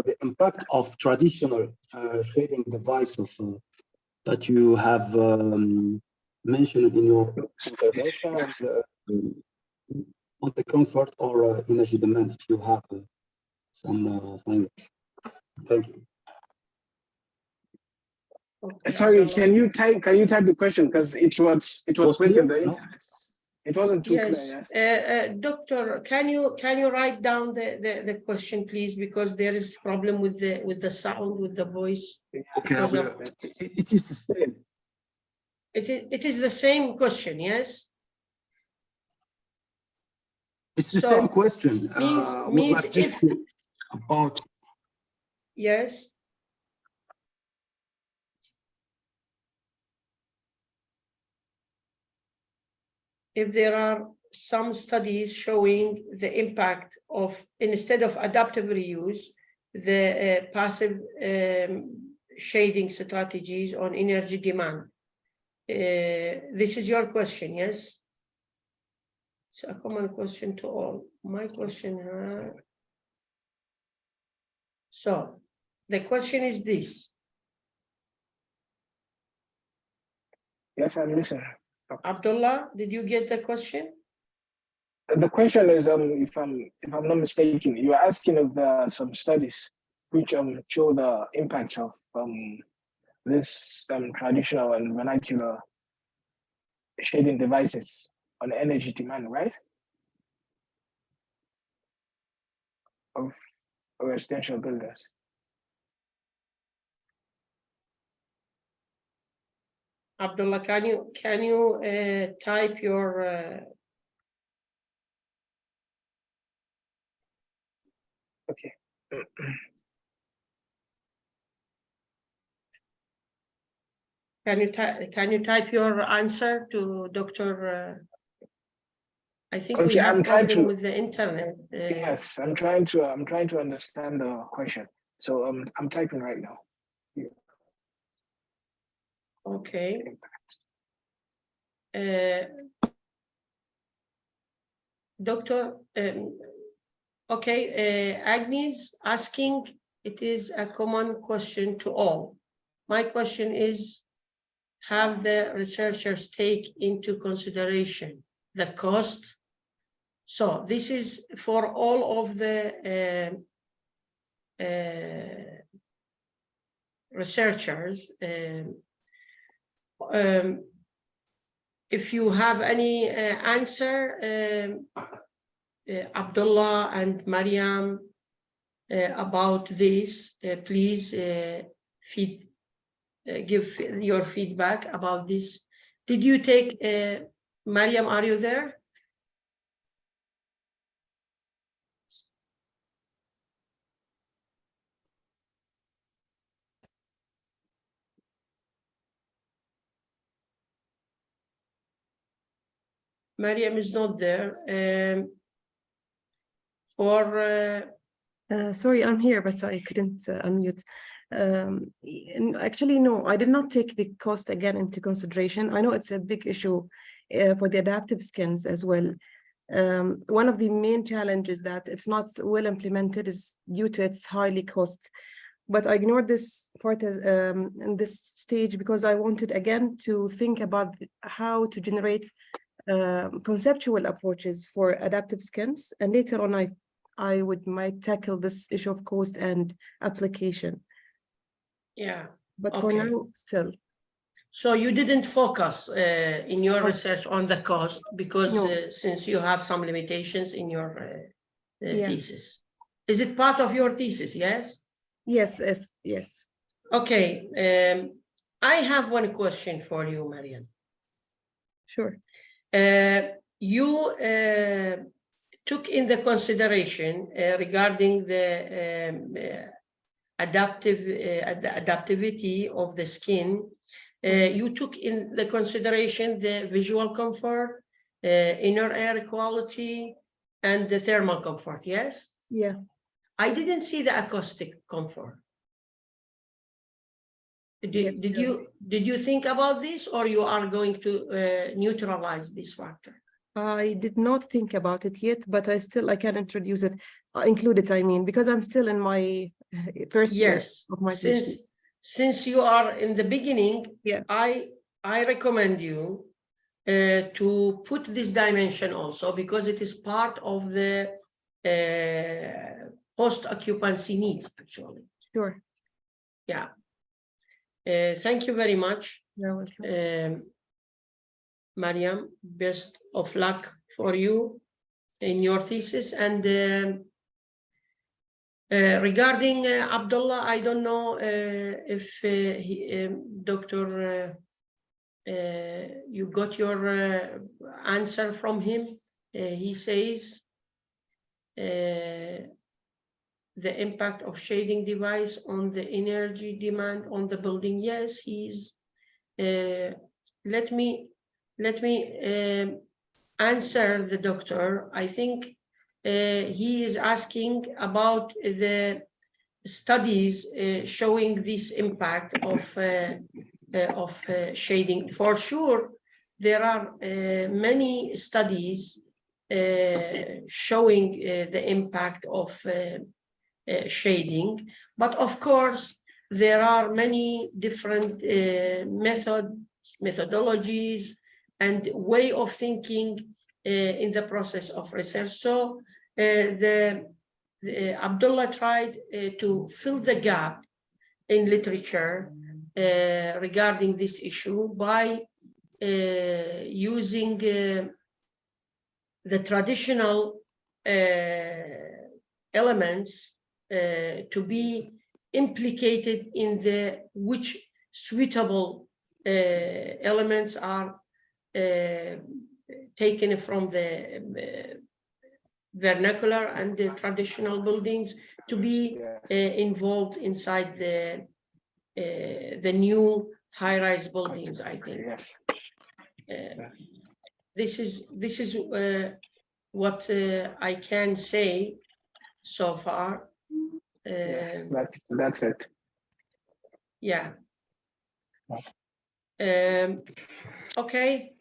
the impact of traditional shading devices that you have mentioned in your intervention on the comfort or energy demand, if you have some findings. Thank you. Okay, Sorry, Abdullah. can you type the question, because it was quick in the No? internet. It wasn't too Yes, clear. Doctor, can you write down the question, please, because there is problem with the sound, with the voice. Okay, Because of, it is the same. it is the same question, yes. It's the So, same question. means like just if about. yes. If there are some studies showing the impact of, instead of adaptive reuse, the passive shading strategies on energy demand. This is your question, yes? It's a common question to all. My question, so the question is this. Yes, I'm listening. Abdullah, did you get the question? The question is, if I'm not mistaken, you're asking of some studies which show the impact of this traditional and vernacular shading devices on energy demand, right? Of residential buildings. Abdullah, can you type your Okay. Can you type your answer to Dr. I think we Okay, have I'm trying problem to. with the internet. Yes, I'm trying to understand the question. So I'm typing right now. Okay. Doctor, okay, Agnes asking, it is a common question to all. My question is, have the researchers take into consideration the cost? So this is for all of the researchers. If you have any answer, Abdullah and Mariam, about this, please feed give your feedback about this. Did you take, Mariam, are you there? Mariam is not there. Sorry, I'm here, but I couldn't unmute. Actually, no, I did not take the cost again into consideration. I know it's a big issue for the adaptive skins as well. One of the main challenges that it's not well implemented is due to its highly cost. But I ignored this part as, in this stage because I wanted again to think about how to generate conceptual approaches for adaptive skins, and later on I might tackle this issue of cost and application. Yeah. But for now, still. So you didn't focus in your research on the cost because No. Since you have some limitations in your Yeah. thesis. Is it part of your thesis? Yes? Yes, yes. Okay. I have one question for you, Mariam. Sure. You took in the consideration regarding the adaptivity of the skin. You took in the consideration the visual comfort, inner air quality, and the thermal comfort, yes? Yeah. I didn't see the acoustic comfort. Did you think about this, or you are going to neutralize this factor? I did not think about it yet, but I can introduce it, include it, I mean, because I'm still in my first year of my PhD. Since you are in the beginning, yeah. I recommend you to put this dimension also, because it is part of the post-occupancy needs, actually. Sure. Yeah. Thank you very much. You're welcome. Mariam, best of luck for you in your thesis. And regarding Abdullah, I don't know if Dr. You got your answer from him. He says the impact of shading device on the energy demand on the building. Yes, he's. Let me answer the doctor. I think he is asking about the studies showing this impact of shading. For sure, there are many studies showing the impact of shading, but of course, there are many different methodologies and way of thinking in the process of research. So Abdullah tried to fill the gap in literature regarding this issue by using the traditional elements to be implicated in which suitable elements are taken from the vernacular and the traditional buildings to be involved inside the new high-rise buildings, I think. This is what I can say so far. That's it. Yeah. Okay.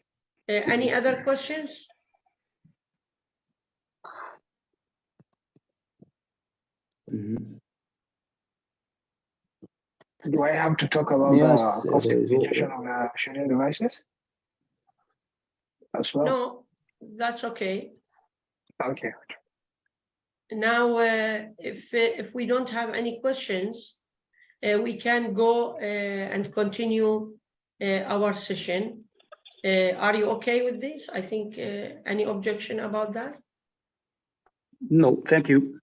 Any other questions? Do I have to talk about the cost implication of the shading devices as well? No, that's okay. Okay. Now, if we don't have any questions, we can go and continue our session. Are you okay with this? I think any objection about that? No, thank you.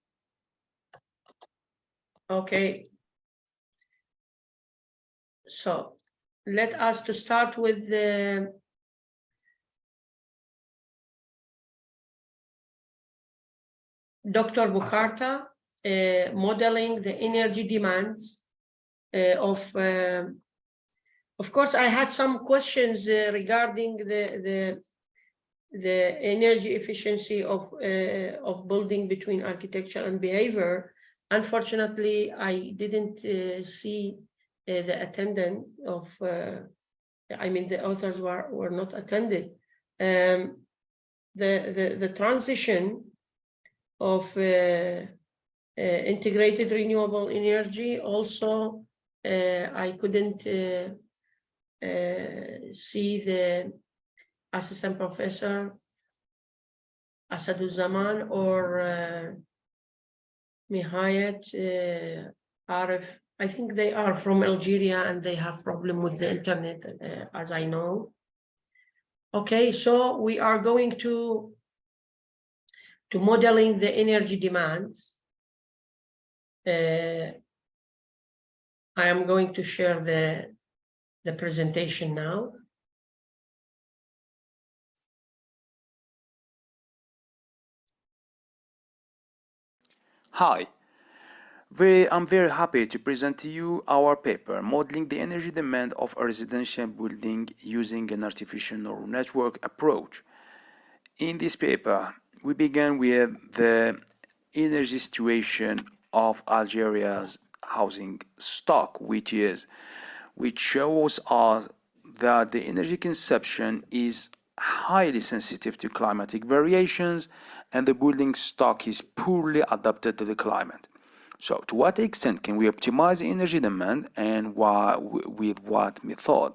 Okay. So let us to start with the Dr. Bukarta, modeling the energy demands of course, I had some questions regarding the energy efficiency of building between architecture and behavior. Unfortunately, I didn't see the attendant of, I mean, the authors were not attended. The transition of integrated renewable energy also, I couldn't see the assistant professor Asaduzaman or Mihayat Arif. I think they are from Algeria and they have problem with the internet, as I know. Okay, so we are going to modeling the energy demands. I am going to share the presentation now. Hi, I'm very happy to present to you our paper, Modeling the Energy Demand of a Residential Building Using an Artificial Neural Network Approach. In this paper, we began with the energy situation of Algeria's housing stock, which shows us that the energy consumption is highly sensitive to climatic variations and the building stock is poorly adapted to the climate. So to what extent can we optimize energy demand and with what method?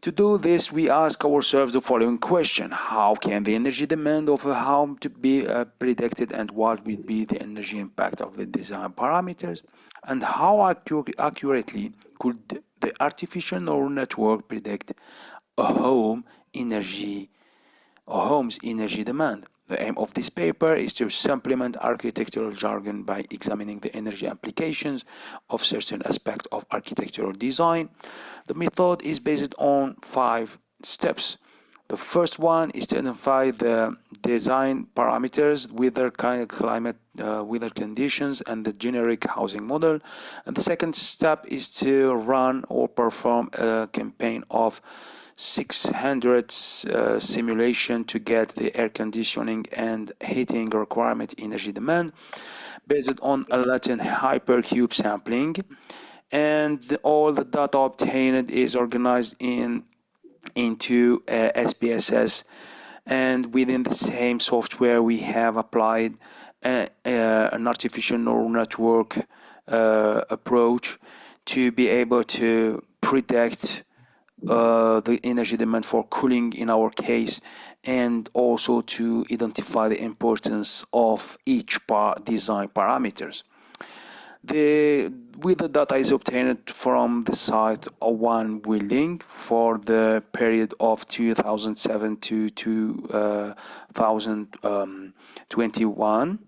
To do this, we ask ourselves the following question: how can the energy demand of a home to be predicted, and what will be the energy impact of the design parameters? And how accurately could the artificial neural network predict a home's energy demand? The aim of this paper is to supplement architectural jargon by examining the energy implications of certain aspects of architectural design. The method is based on 5 steps. The first one is to identify the design parameters, weather, climate, weather conditions, and the generic housing model. And the second step is to run or perform a campaign of 600 simulation to get the air conditioning and heating requirement energy demand based on a latent hypercube sampling, and all the data obtained is organized into SPSS, and within the same software we have applied an artificial neural network approach to be able to predict the energy demand for cooling in our case, and also to identify the importance of each design parameters. With the data is obtained from the site of one building for the period of 2007 to 2021,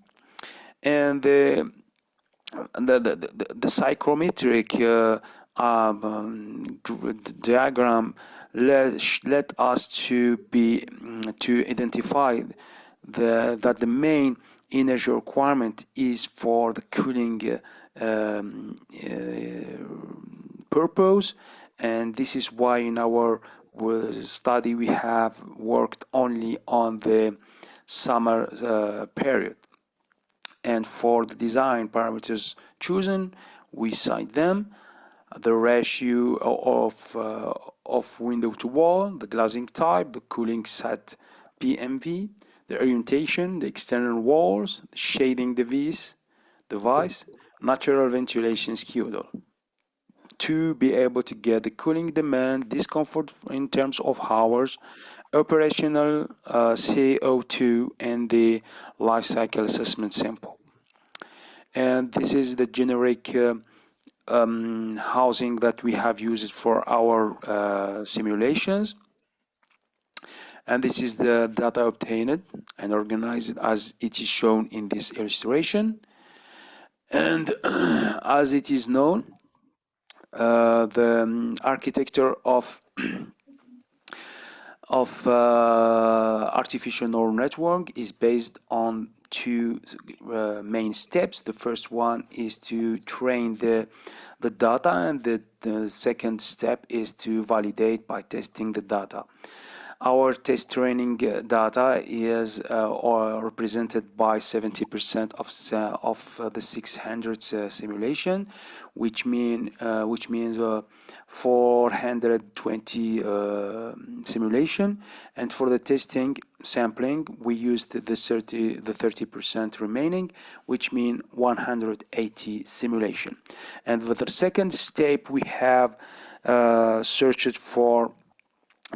and the psychrometric diagram let us to identify that the main energy requirement is for the cooling purpose, and this is why in our study we have worked only on the summer period. And for the design parameters chosen, we cite them: the ratio of window to wall, the glazing type, the cooling set PMV, the orientation, the external walls, the shading device, natural ventilation schedule, to be able to get the cooling demand, discomfort in terms of hours, operational CO2, and the life cycle assessment sample. And this is the generic housing that we have used for our simulations. And this is the data obtained and organized as it is shown in this illustration. And as it is known, the architecture of artificial neural network is based on two main steps. The first one is to train the data, and the second step is to validate by testing the data. Our test training data is represented by 70% of the 600 simulation, which means 420 simulation, and for the testing sampling we used the 30% remaining, which means 180 simulation. And with the second step we have searched for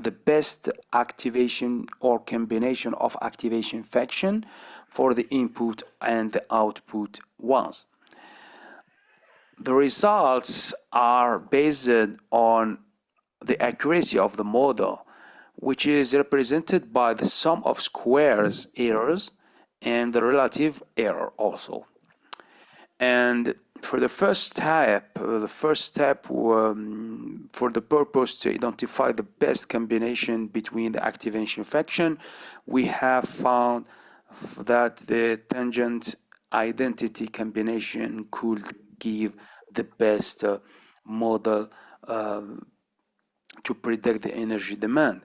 the best activation or combination of activation function for the input and the output ones. The results are based on the accuracy of the model, which is represented by the sum of squares errors and the relative error also. And for the first step, for the purpose to identify the best combination between the activation function, we have found that the tangent identity combination could give the best model to predict the energy demand.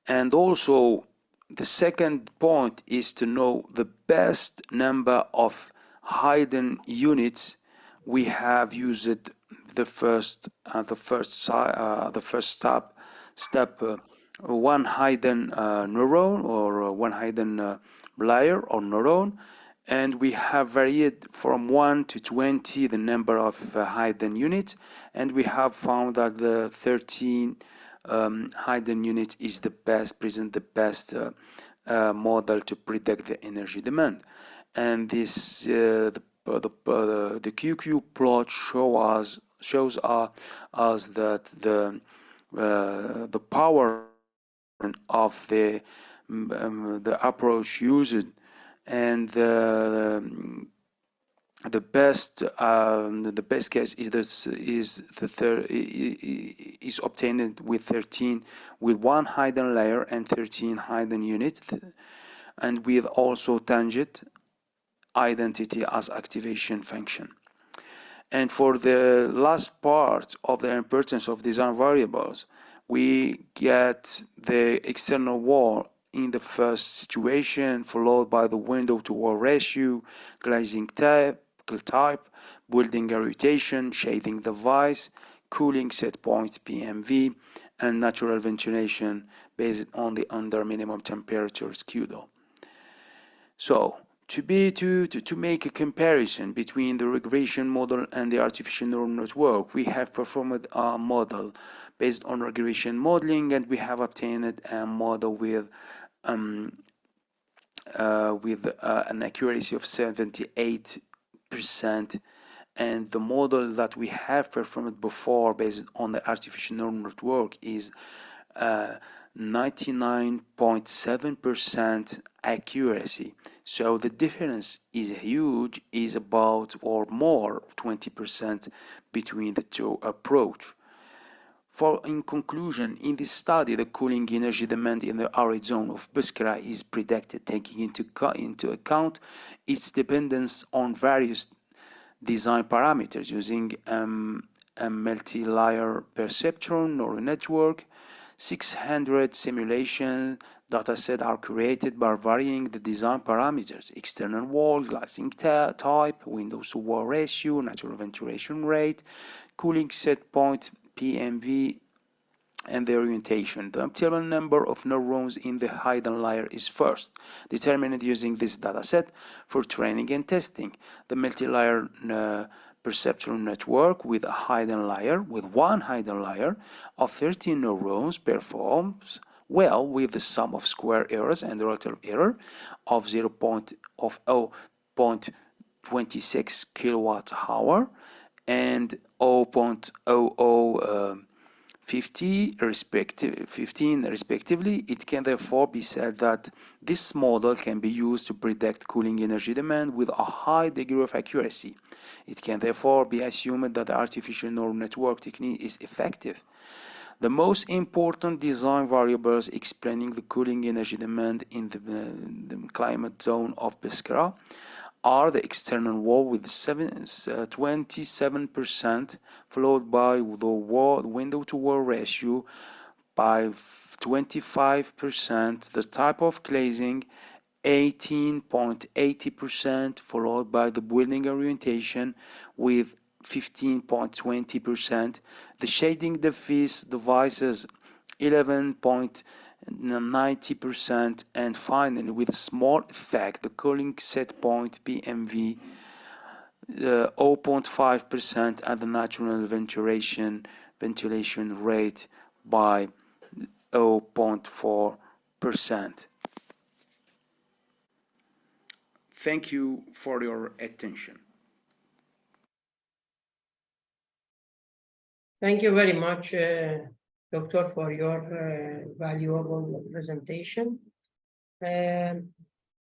And also the second point is to know the best number of hidden units. We have used the first step one hidden neuron or one hidden layer or neuron, and we have varied from 1 to 20 the number of hidden units, and we have found that the 13 hidden units is the best, present the best model to predict the energy demand. And this the QQ plot shows us that the power of the approach used, and the best case is obtained with 13 with one hidden layer and 13 hidden units, and with also tangent identity as activation function. And for the last part of the importance of design variables, we get the external wall in the first situation, followed by the window to wall ratio, glazing type, building rotation, shading device, cooling set point PMV, and natural ventilation based on the under minimum temperature SCUDO. So to make a comparison between the regression model and the artificial neural network, we have performed a model based on regression modeling, and we have obtained a model with an accuracy of 78%, and the model that we have performed before based on the artificial neural network is 99.7% accuracy. So the difference is huge, is about or more 20% between the two approaches. For in conclusion, in this study, the cooling energy demand in the arid zone of Biskra is predicted, taking into account its dependence on various design parameters using a multi-layer perceptron neural network. 600 simulation dataset are created by varying the design parameters: external wall, glazing type, windows to wall ratio, natural ventilation rate, cooling set point, PMV, and the orientation. The optimal number of neurons in the hidden layer is first determined using this dataset for training and testing. The multi-layer perceptual network with a hidden layer, with one hidden layer of 13 neurons, performs well with the sum of square errors and relative error of 0.26 kilowatt hour and 0.00 15 respectively, it can therefore be said that this model can be used to predict cooling energy demand with a high degree of accuracy. It can therefore be assumed that the artificial neural network technique is effective. The most important design variables explaining the cooling energy demand in the climate zone of Biskra are the external wall with 27%, followed by the window-to-wall ratio by 25%, the type of glazing 18.80%, followed by the building orientation with 15.20%, the shading devices 11.90%, and finally, with a small effect, the cooling set point PMV 0.5% and the natural ventilation rate by 0.4%. Thank you for your attention. Thank you very much, Doctor, for your valuable presentation. I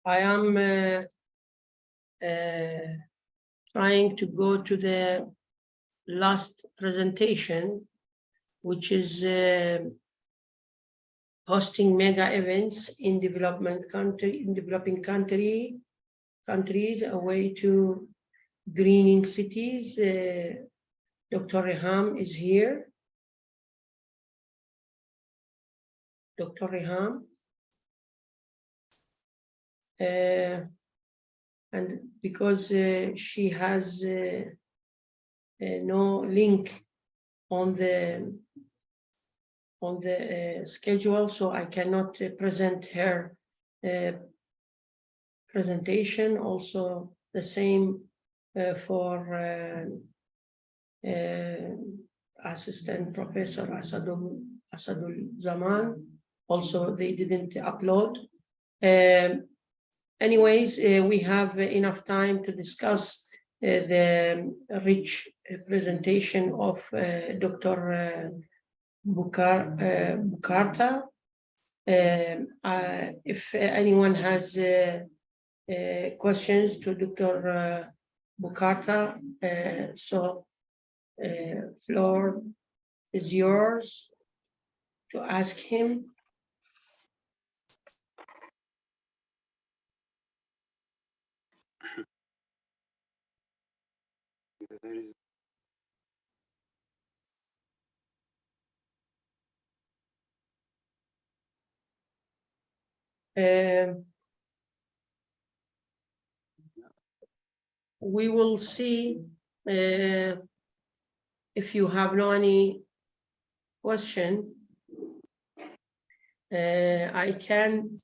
am trying to go to the last presentation, which is hosting mega events in developing countries, a way to greening cities. Dr. Reham is here. Dr. Reham. And because she has no link on the schedule, so I cannot present her presentation. Also the same for Assistant Professor Asadul Zaman. Also, they didn't upload. Anyways, we have enough time to discuss the rich presentation of Dr. Bukarta. If anyone has questions to Dr. Bukarta, so floor is yours to ask him. We will see if you have no any question. I can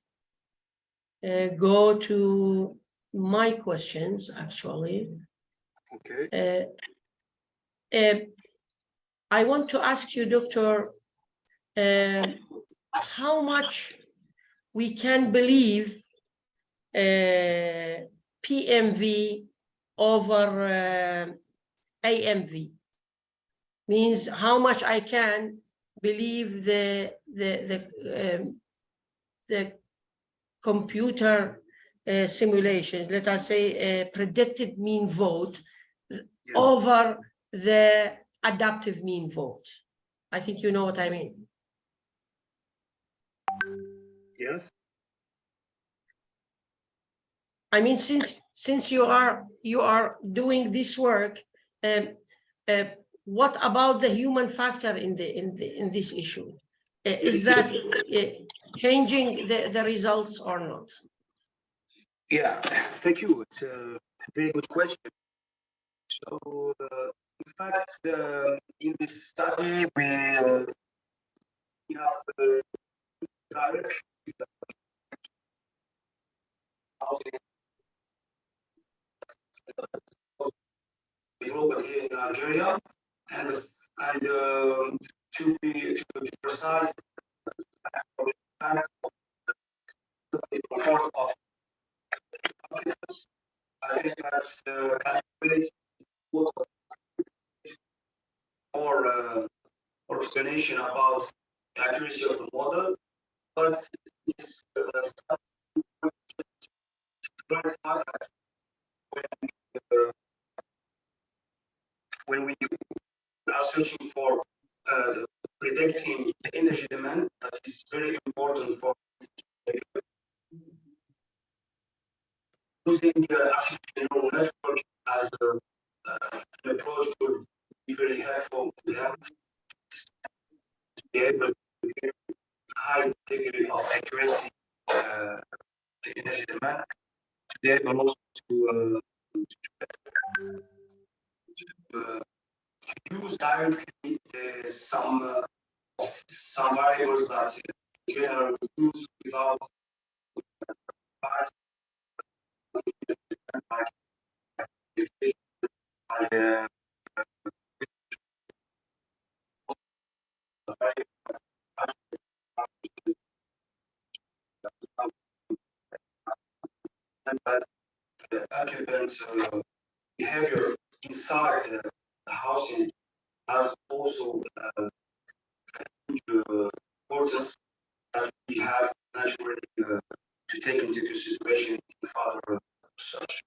go to my questions, actually. Okay. I want to ask you, Doctor, how much we can believe PMV over AMV? Means how much I can believe the computer simulations, let us say predicted mean vote, over the adaptive mean vote. I think you know what I mean. Yes. I mean, since you are doing this work, what about the human factor in this issue? Is that changing the results or not? Yeah, thank you. It's a very good question. So, in fact, in this study, we have directions developed here in Algeria, and to be precise, the effort of I think that calculates for explanation about the accuracy of the model, but it's clarify that when we are searching for predicting the energy demand, that is very important for using artificial neural network as an approach would be very helpful to them to be able to get a high degree of accuracy the energy demand, to be able also to use directly some variables that in general we use without part by the occupant behavior inside the housing has also importance that we have naturally to take into consideration in further research.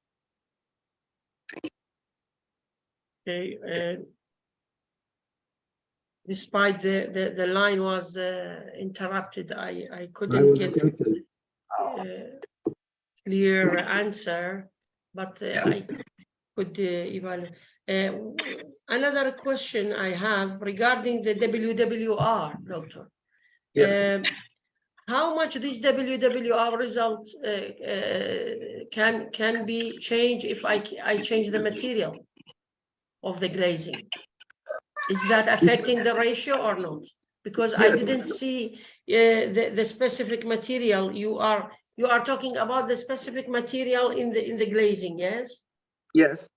Okay. Despite the line was interrupted, I couldn't get clear answer, but I could evaluate. Another question I have regarding the WWR, Doctor. Yes. How much these WWR results can be changed if I change the material of the glazing? Is that affecting the ratio or not? Because yes. I didn't see the specific material. You are talking about the specific material in the glazing, yes? Yes.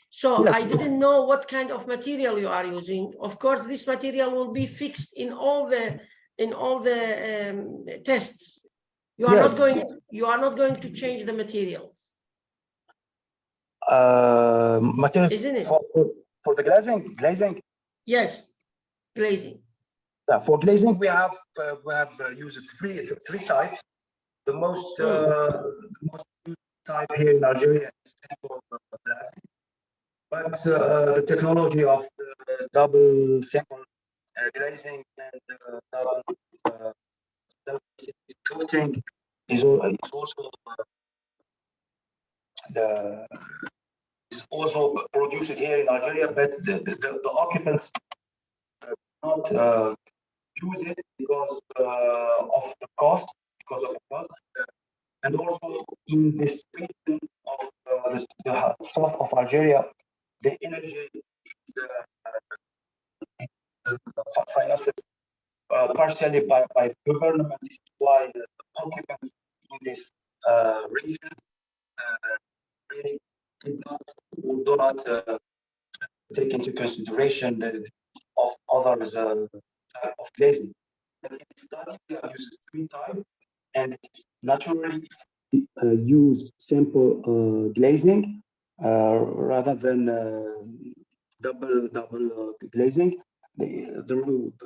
So yes. I didn't know what kind of material you are using. Of course, this material will be fixed in all the tests. You are yes. not going to change the materials. Materials isn't it? For the glazing? Yes, glazing. For glazing, we have used three types. The most used type here in Algeria is simple glazing, but the technology of the double simple glazing and double coating is also produced here in Algeria, but the occupants not use it because of the cost, and also in this region of the south of Algeria, the energy is financed partially by the government. This is why the occupants in this region really do not take into consideration of other type of glazing. But in this study, we have used three types, and naturally use simple glazing rather than double glazing. The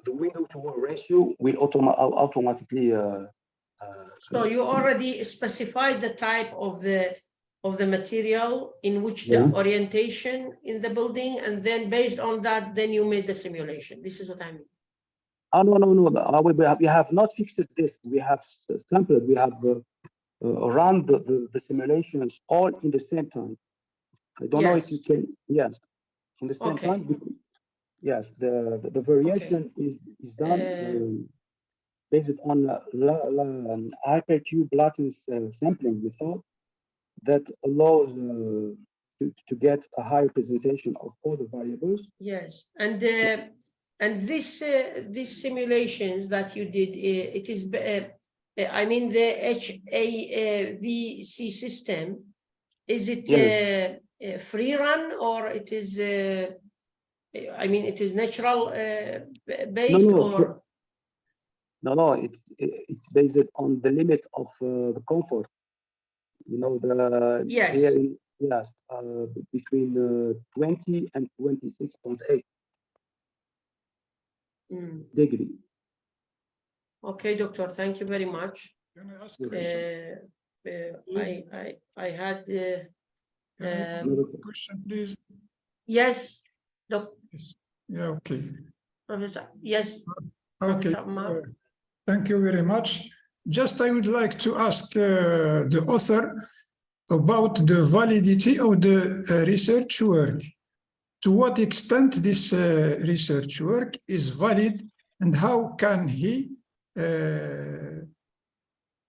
window to wall ratio will automatically. So you already specified the type of the material in which the orientation in the building, and then based on that, then you made the simulation. This is what I mean. Oh, no. We have not fixed this. We have sampled. We have run the simulations all in the same time. I don't know if you can. Yes, in the same time. Yes, the variation is done based on hypercube lattice sampling method that allows to get a high representation of all the variables. Yes, and these simulations that you did, it is I mean the HAVC system. Is it free run, or it is? I mean, it is natural based, or? No. It's based on the limit of the comfort. You know, yes. Yes, between 20 and 26.8. degree. Okay, doctor, thank you very much. Can I ask a question? I had Can I ask a question, please? yes, Doc. Yes. Yeah, okay. Professor, yes. Okay. Professor Ammar. Thank you very much. Just I would like to ask the author about the validity of the research work. To what extent this research work is valid, and how can he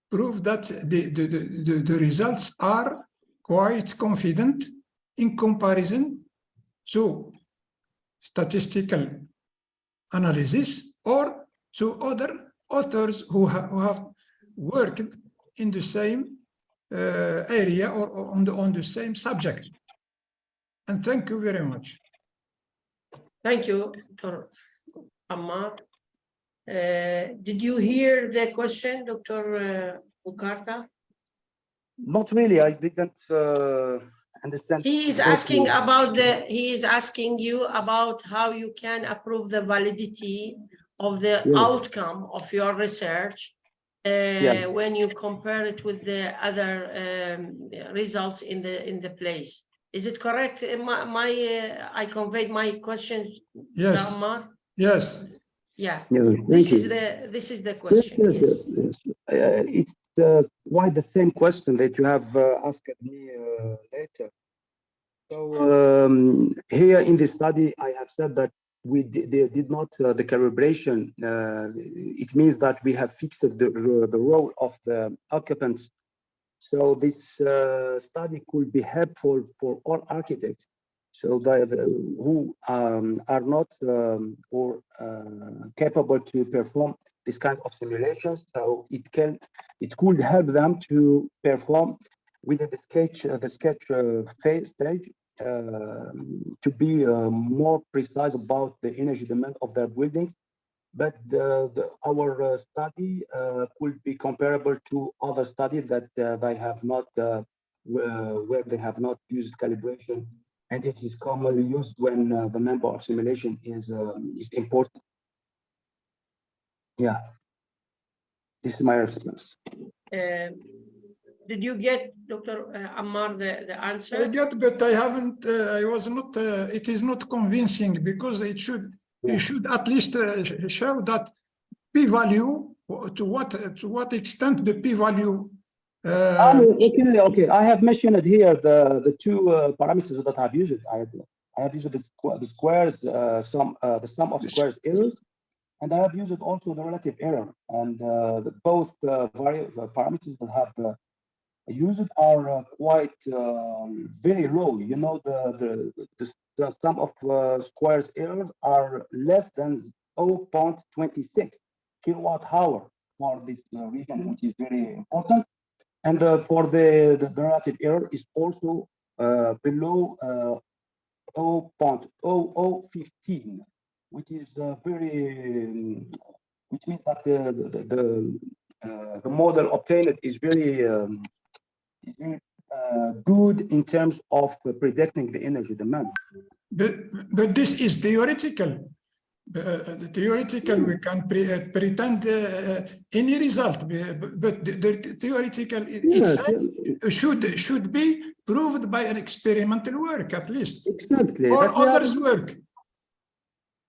prove that the results are quite confident in comparison to statistical analysis or to other authors who have worked in the same area or on the same subject. And thank you very much. Thank you, Dr. Ammar. Did you hear the question, Dr. Bukarta? Not really. I didn't understand. He is asking about he is asking you about how you can approve the validity of the outcome of your research when you compare it with the other results in the place. Is it correct? I conveyed my questions. Yes. Ammar? Yes. Yeah. Yeah, this is the question. Yes. It's quite the same question that you have asked me later. So here in the study, I have said that they did not the calibration. It means that we have fixed the role of the occupants. So this study could be helpful for all architects. So who are not or capable to perform this kind of simulations. So it could help them to perform within the sketch phase stage to be more precise about the energy demand of their buildings. But our study could be comparable to other studies that they have not where they have not used calibration, and it is commonly used when the number of simulation is important. Yeah, this is my response. Did you get, Dr. Ammar, the answer? I get, but I haven't. I was not. It is not convincing because it should. Yeah. You should at least show that p-value. To what extent the p-value. Okay. I have mentioned here the two parameters that I've used. I have used the squares, the sum of squares errors, and I have used also the relative error. And both parameters that have used are quite very low. You know, the sum of squares errors are less than 0.26 kilowatt hour for this region, which is very important. And for the relative error is also below 0.0015, which is which means that the model obtained is very good in terms of predicting the energy demand. But this is theoretical. Theoretical, we can pretend any result, but the theoretical itself should be proved by an experimental work at least. Exactly. Or others' work.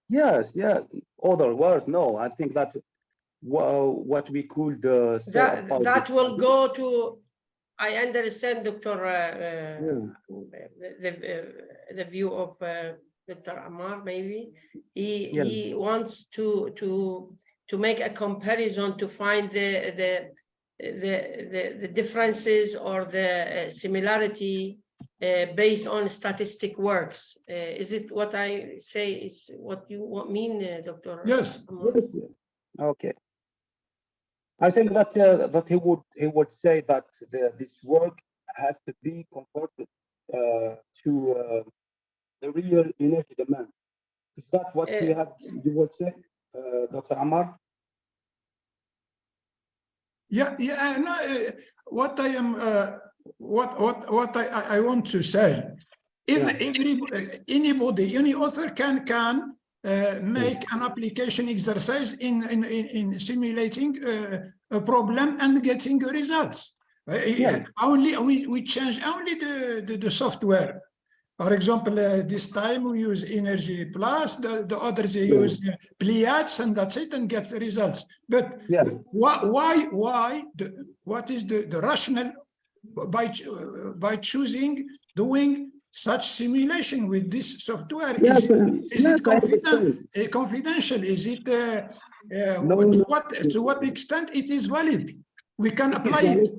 Yes, other words. No, I think that what we could say that will go to. I understand, Dr. The view of Dr. Ammar. Maybe he wants to make a comparison to find the differences or the similarity based on statistic works. Is it what I say? Is what you mean, Dr. Yes. Ammar? Yes. Okay. I think that he would say that this work has to be converted to the real energy demand. Is that what you would say, Dr. Ammar? Yeah. No, what I am, what I want to say, if anybody, any author can make an application exercise in simulating a problem and getting results. Only we change only the software. For example, this time we use Energy Plus, the others use Pleiades, and that's it, and get the results. But what is the rationale by choosing doing such simulation with this software? Is it confidential? Is it to what extent it is valid? We can apply it.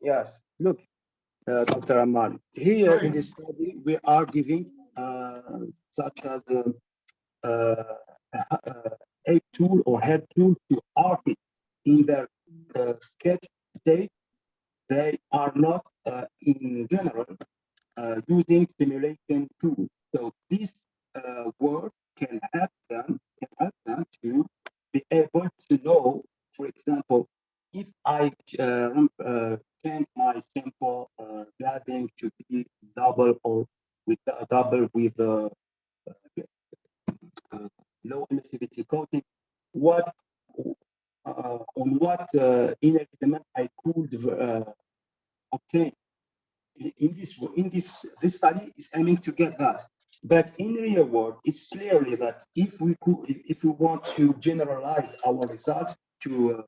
Yes, look, Dr. Ammar, here in this study, we are giving such as a tool or head tool to artists in their sketch state. They are not in general using simulation tools. So this work can help them to be able to know, for example, if I change my simple glazing to be double or with double with low emissivity coating, what on what energy demand I could obtain. In this study is aiming to get that. But in real world, it's clearly that if we want to generalize our results to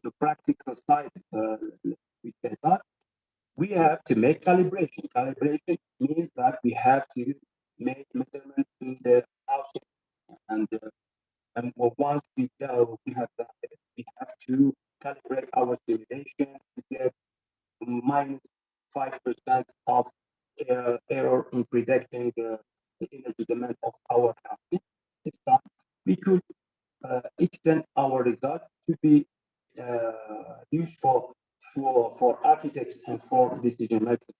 the practical side, we say that we have to make calibration. Calibration means that we have to make measurements in the housing, and once we have that, we have to calibrate our simulation to get -5% of error in predicting the energy demand of our housing. This time we could extend our results to be useful for architects and for decision makers.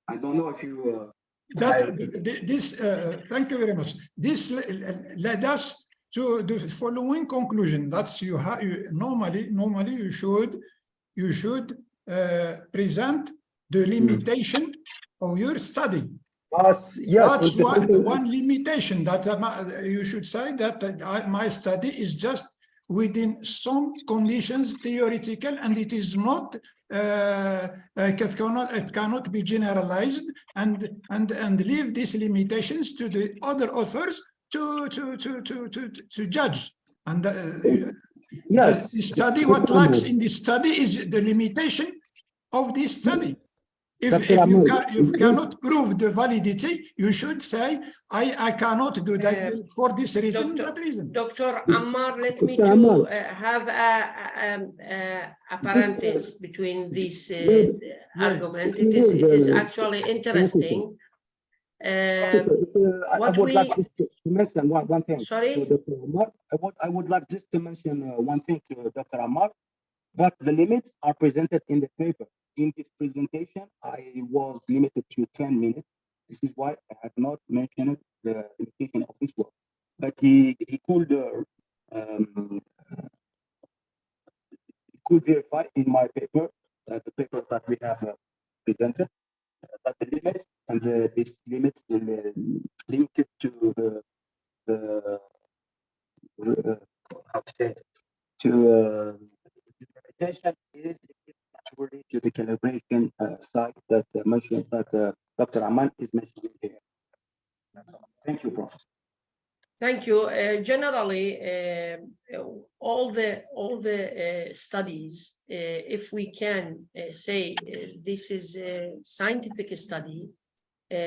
I don't know if you. Thank you very much. This led us to the following conclusion. That's normally you should present the limitation of your study. Yes, that's the one limitation that you should say that my study is just within some conditions theoretical, and it is not it cannot be generalized, and leave these limitations to the other authors to judge. And yes, the study, what lacks in this study is the limitation of this study. If you cannot prove the validity, you should say, I cannot do that for this reason, that reason. Dr. Ammar, let me to have a parenthesis between this argument. It is actually interesting. I would like to mention one thing. Sorry? Dr. Ammar, I would like just to mention one thing to Dr. Ammar, that the limits are presented in the paper. In this presentation, I was limited to 10 minutes. This is why I have not mentioned the limitation of this work. But he could verify in my paper, the paper that we have presented, that the limits and this limits linked to the how to say, to implementation is actually to the calibration side that mentioned that Dr. Aman is mentioning here. Thank you, Professor. Thank you. Generally, all the studies, if we can say this is a scientific study,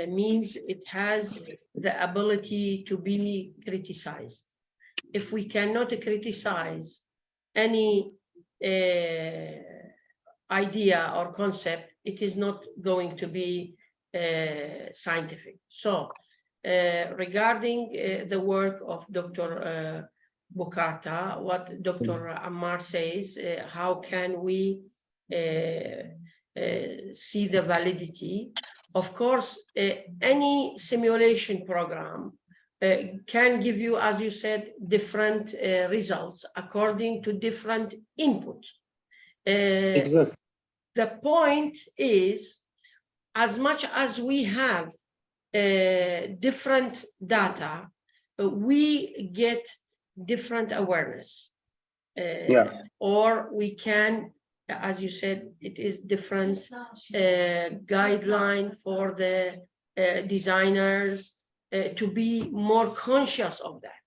means it has the ability to be criticized. If we cannot criticize any idea or concept, it is not going to be scientific. So regarding the work of Dr. Bukata, what Dr. Ammar says, how can we see the validity? Of course, any simulation program can give you, as you said, different results according to different inputs. Exactly. The point is, as much as we have different data, we get different awareness. Or we can, as you said, it is different guideline for the designers to be more conscious of that.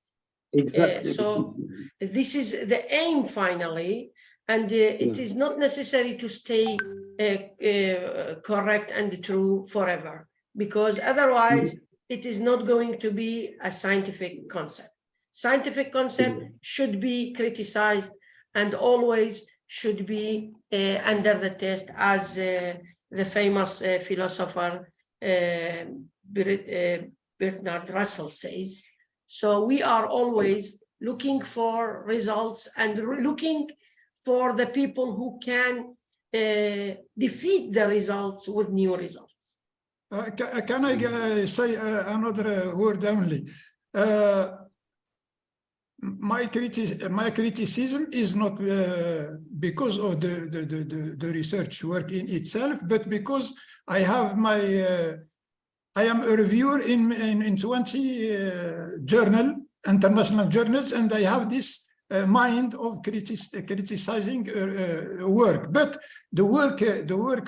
Exactly. So this is the aim finally, and it is not necessary to stay correct and true forever, because otherwise it is not going to be a scientific concept. Scientific concept should be criticized and always should be under the test, as the famous philosopher Bernard Russell says. So we are always looking for results and looking for the people who can defeat the results with new results. Can I say another word only? My criticism is not because of the research work in itself, but because I have I am a reviewer in 20 international journals, and I have this mind of criticizing work. But the work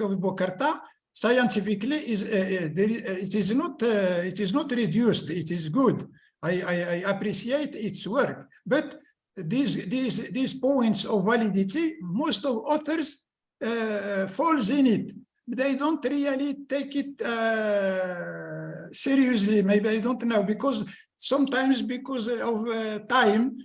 of Bocarta scientifically it is not reduced. It is good. I appreciate its work, but these points of validity, most of authors falls in it. They don't really take it seriously. Maybe I don't know, because sometimes because of time,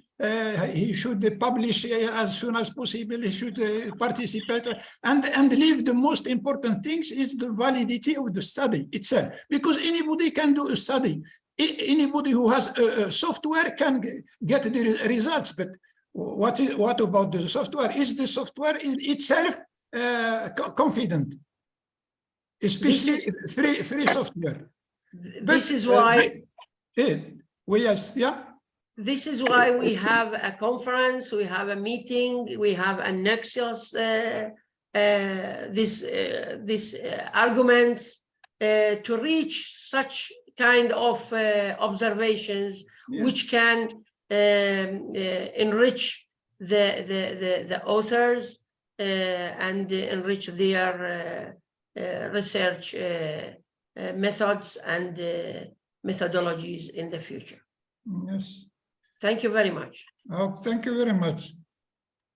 he should publish as soon as possible. He should participate and leave the most important things is the validity of the study itself, because anybody can do a study. Anybody who has a software can get the results, but what about the software? Is the software in itself confident? Especially free software. This is why. Yes, yeah. This is why we have a conference, we have a meeting, we have a nexus. These arguments to reach such kind of observations, which can enrich the authors and enrich their research methods and methodologies in the future. Yes. Thank you very much. Oh, thank you very much.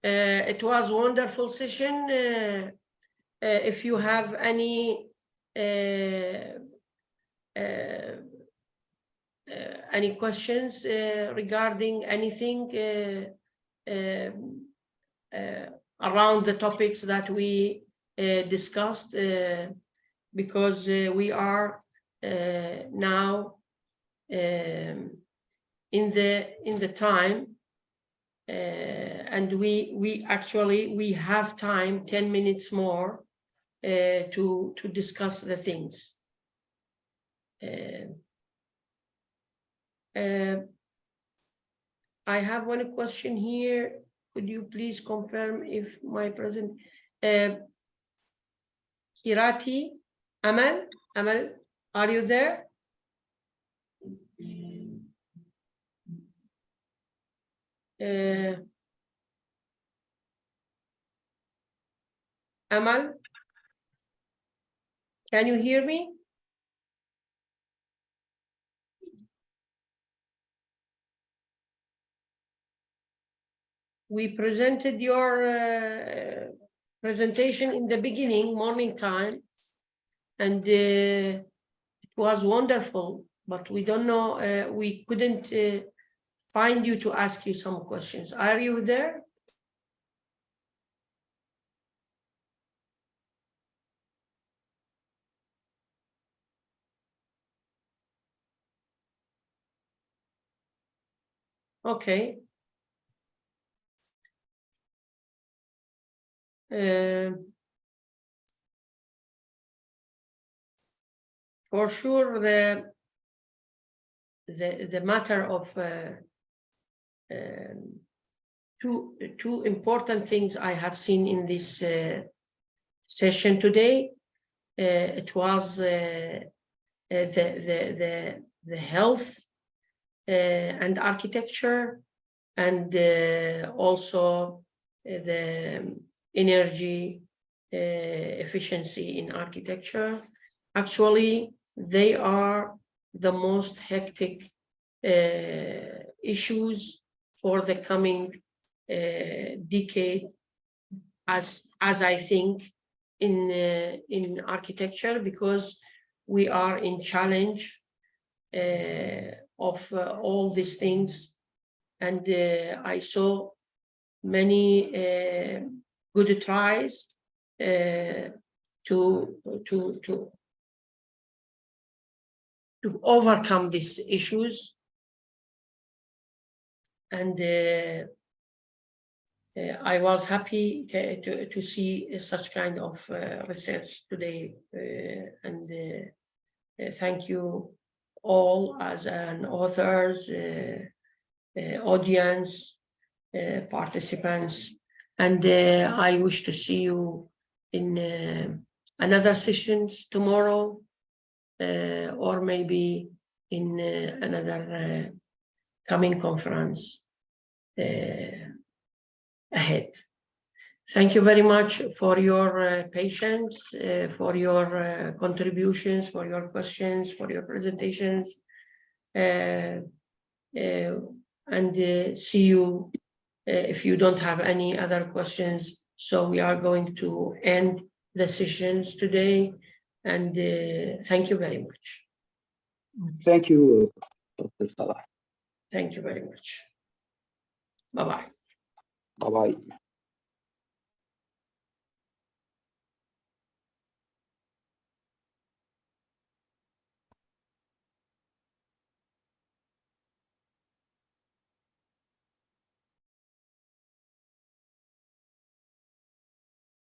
It was a wonderful session. If you have any questions regarding anything around the topics that we discussed, because we are now in the time, and we actually have time, 10 minutes more to discuss the things. I have one question here. Could you please confirm if my present Kirati Amal, are you there? Amal, can you hear me? We presented your presentation in the beginning, morning time, and it was wonderful, but we don't know, we couldn't find you to ask you some questions. Are you there? Okay. For sure, the matter of two important things I have seen in this session today. It was the health and architecture, and also the energy efficiency in architecture. Actually, they are the most hectic issues for the coming decade, as I think in architecture, because we are in challenge of all these things. And I saw many good tries to overcome these issues. And I was happy to see such kind of research today. And thank you all as an authors, audience, participants. And I wish to see you in another sessions tomorrow, or maybe in another coming conference ahead. Thank you very much for your patience, for your contributions, for your questions, for your presentations. And see you if you don't have any other questions. So we are going to end the sessions today, and thank you very much. Thank you, Dr. Salah. Thank you very much. Bye-bye. Bye-bye.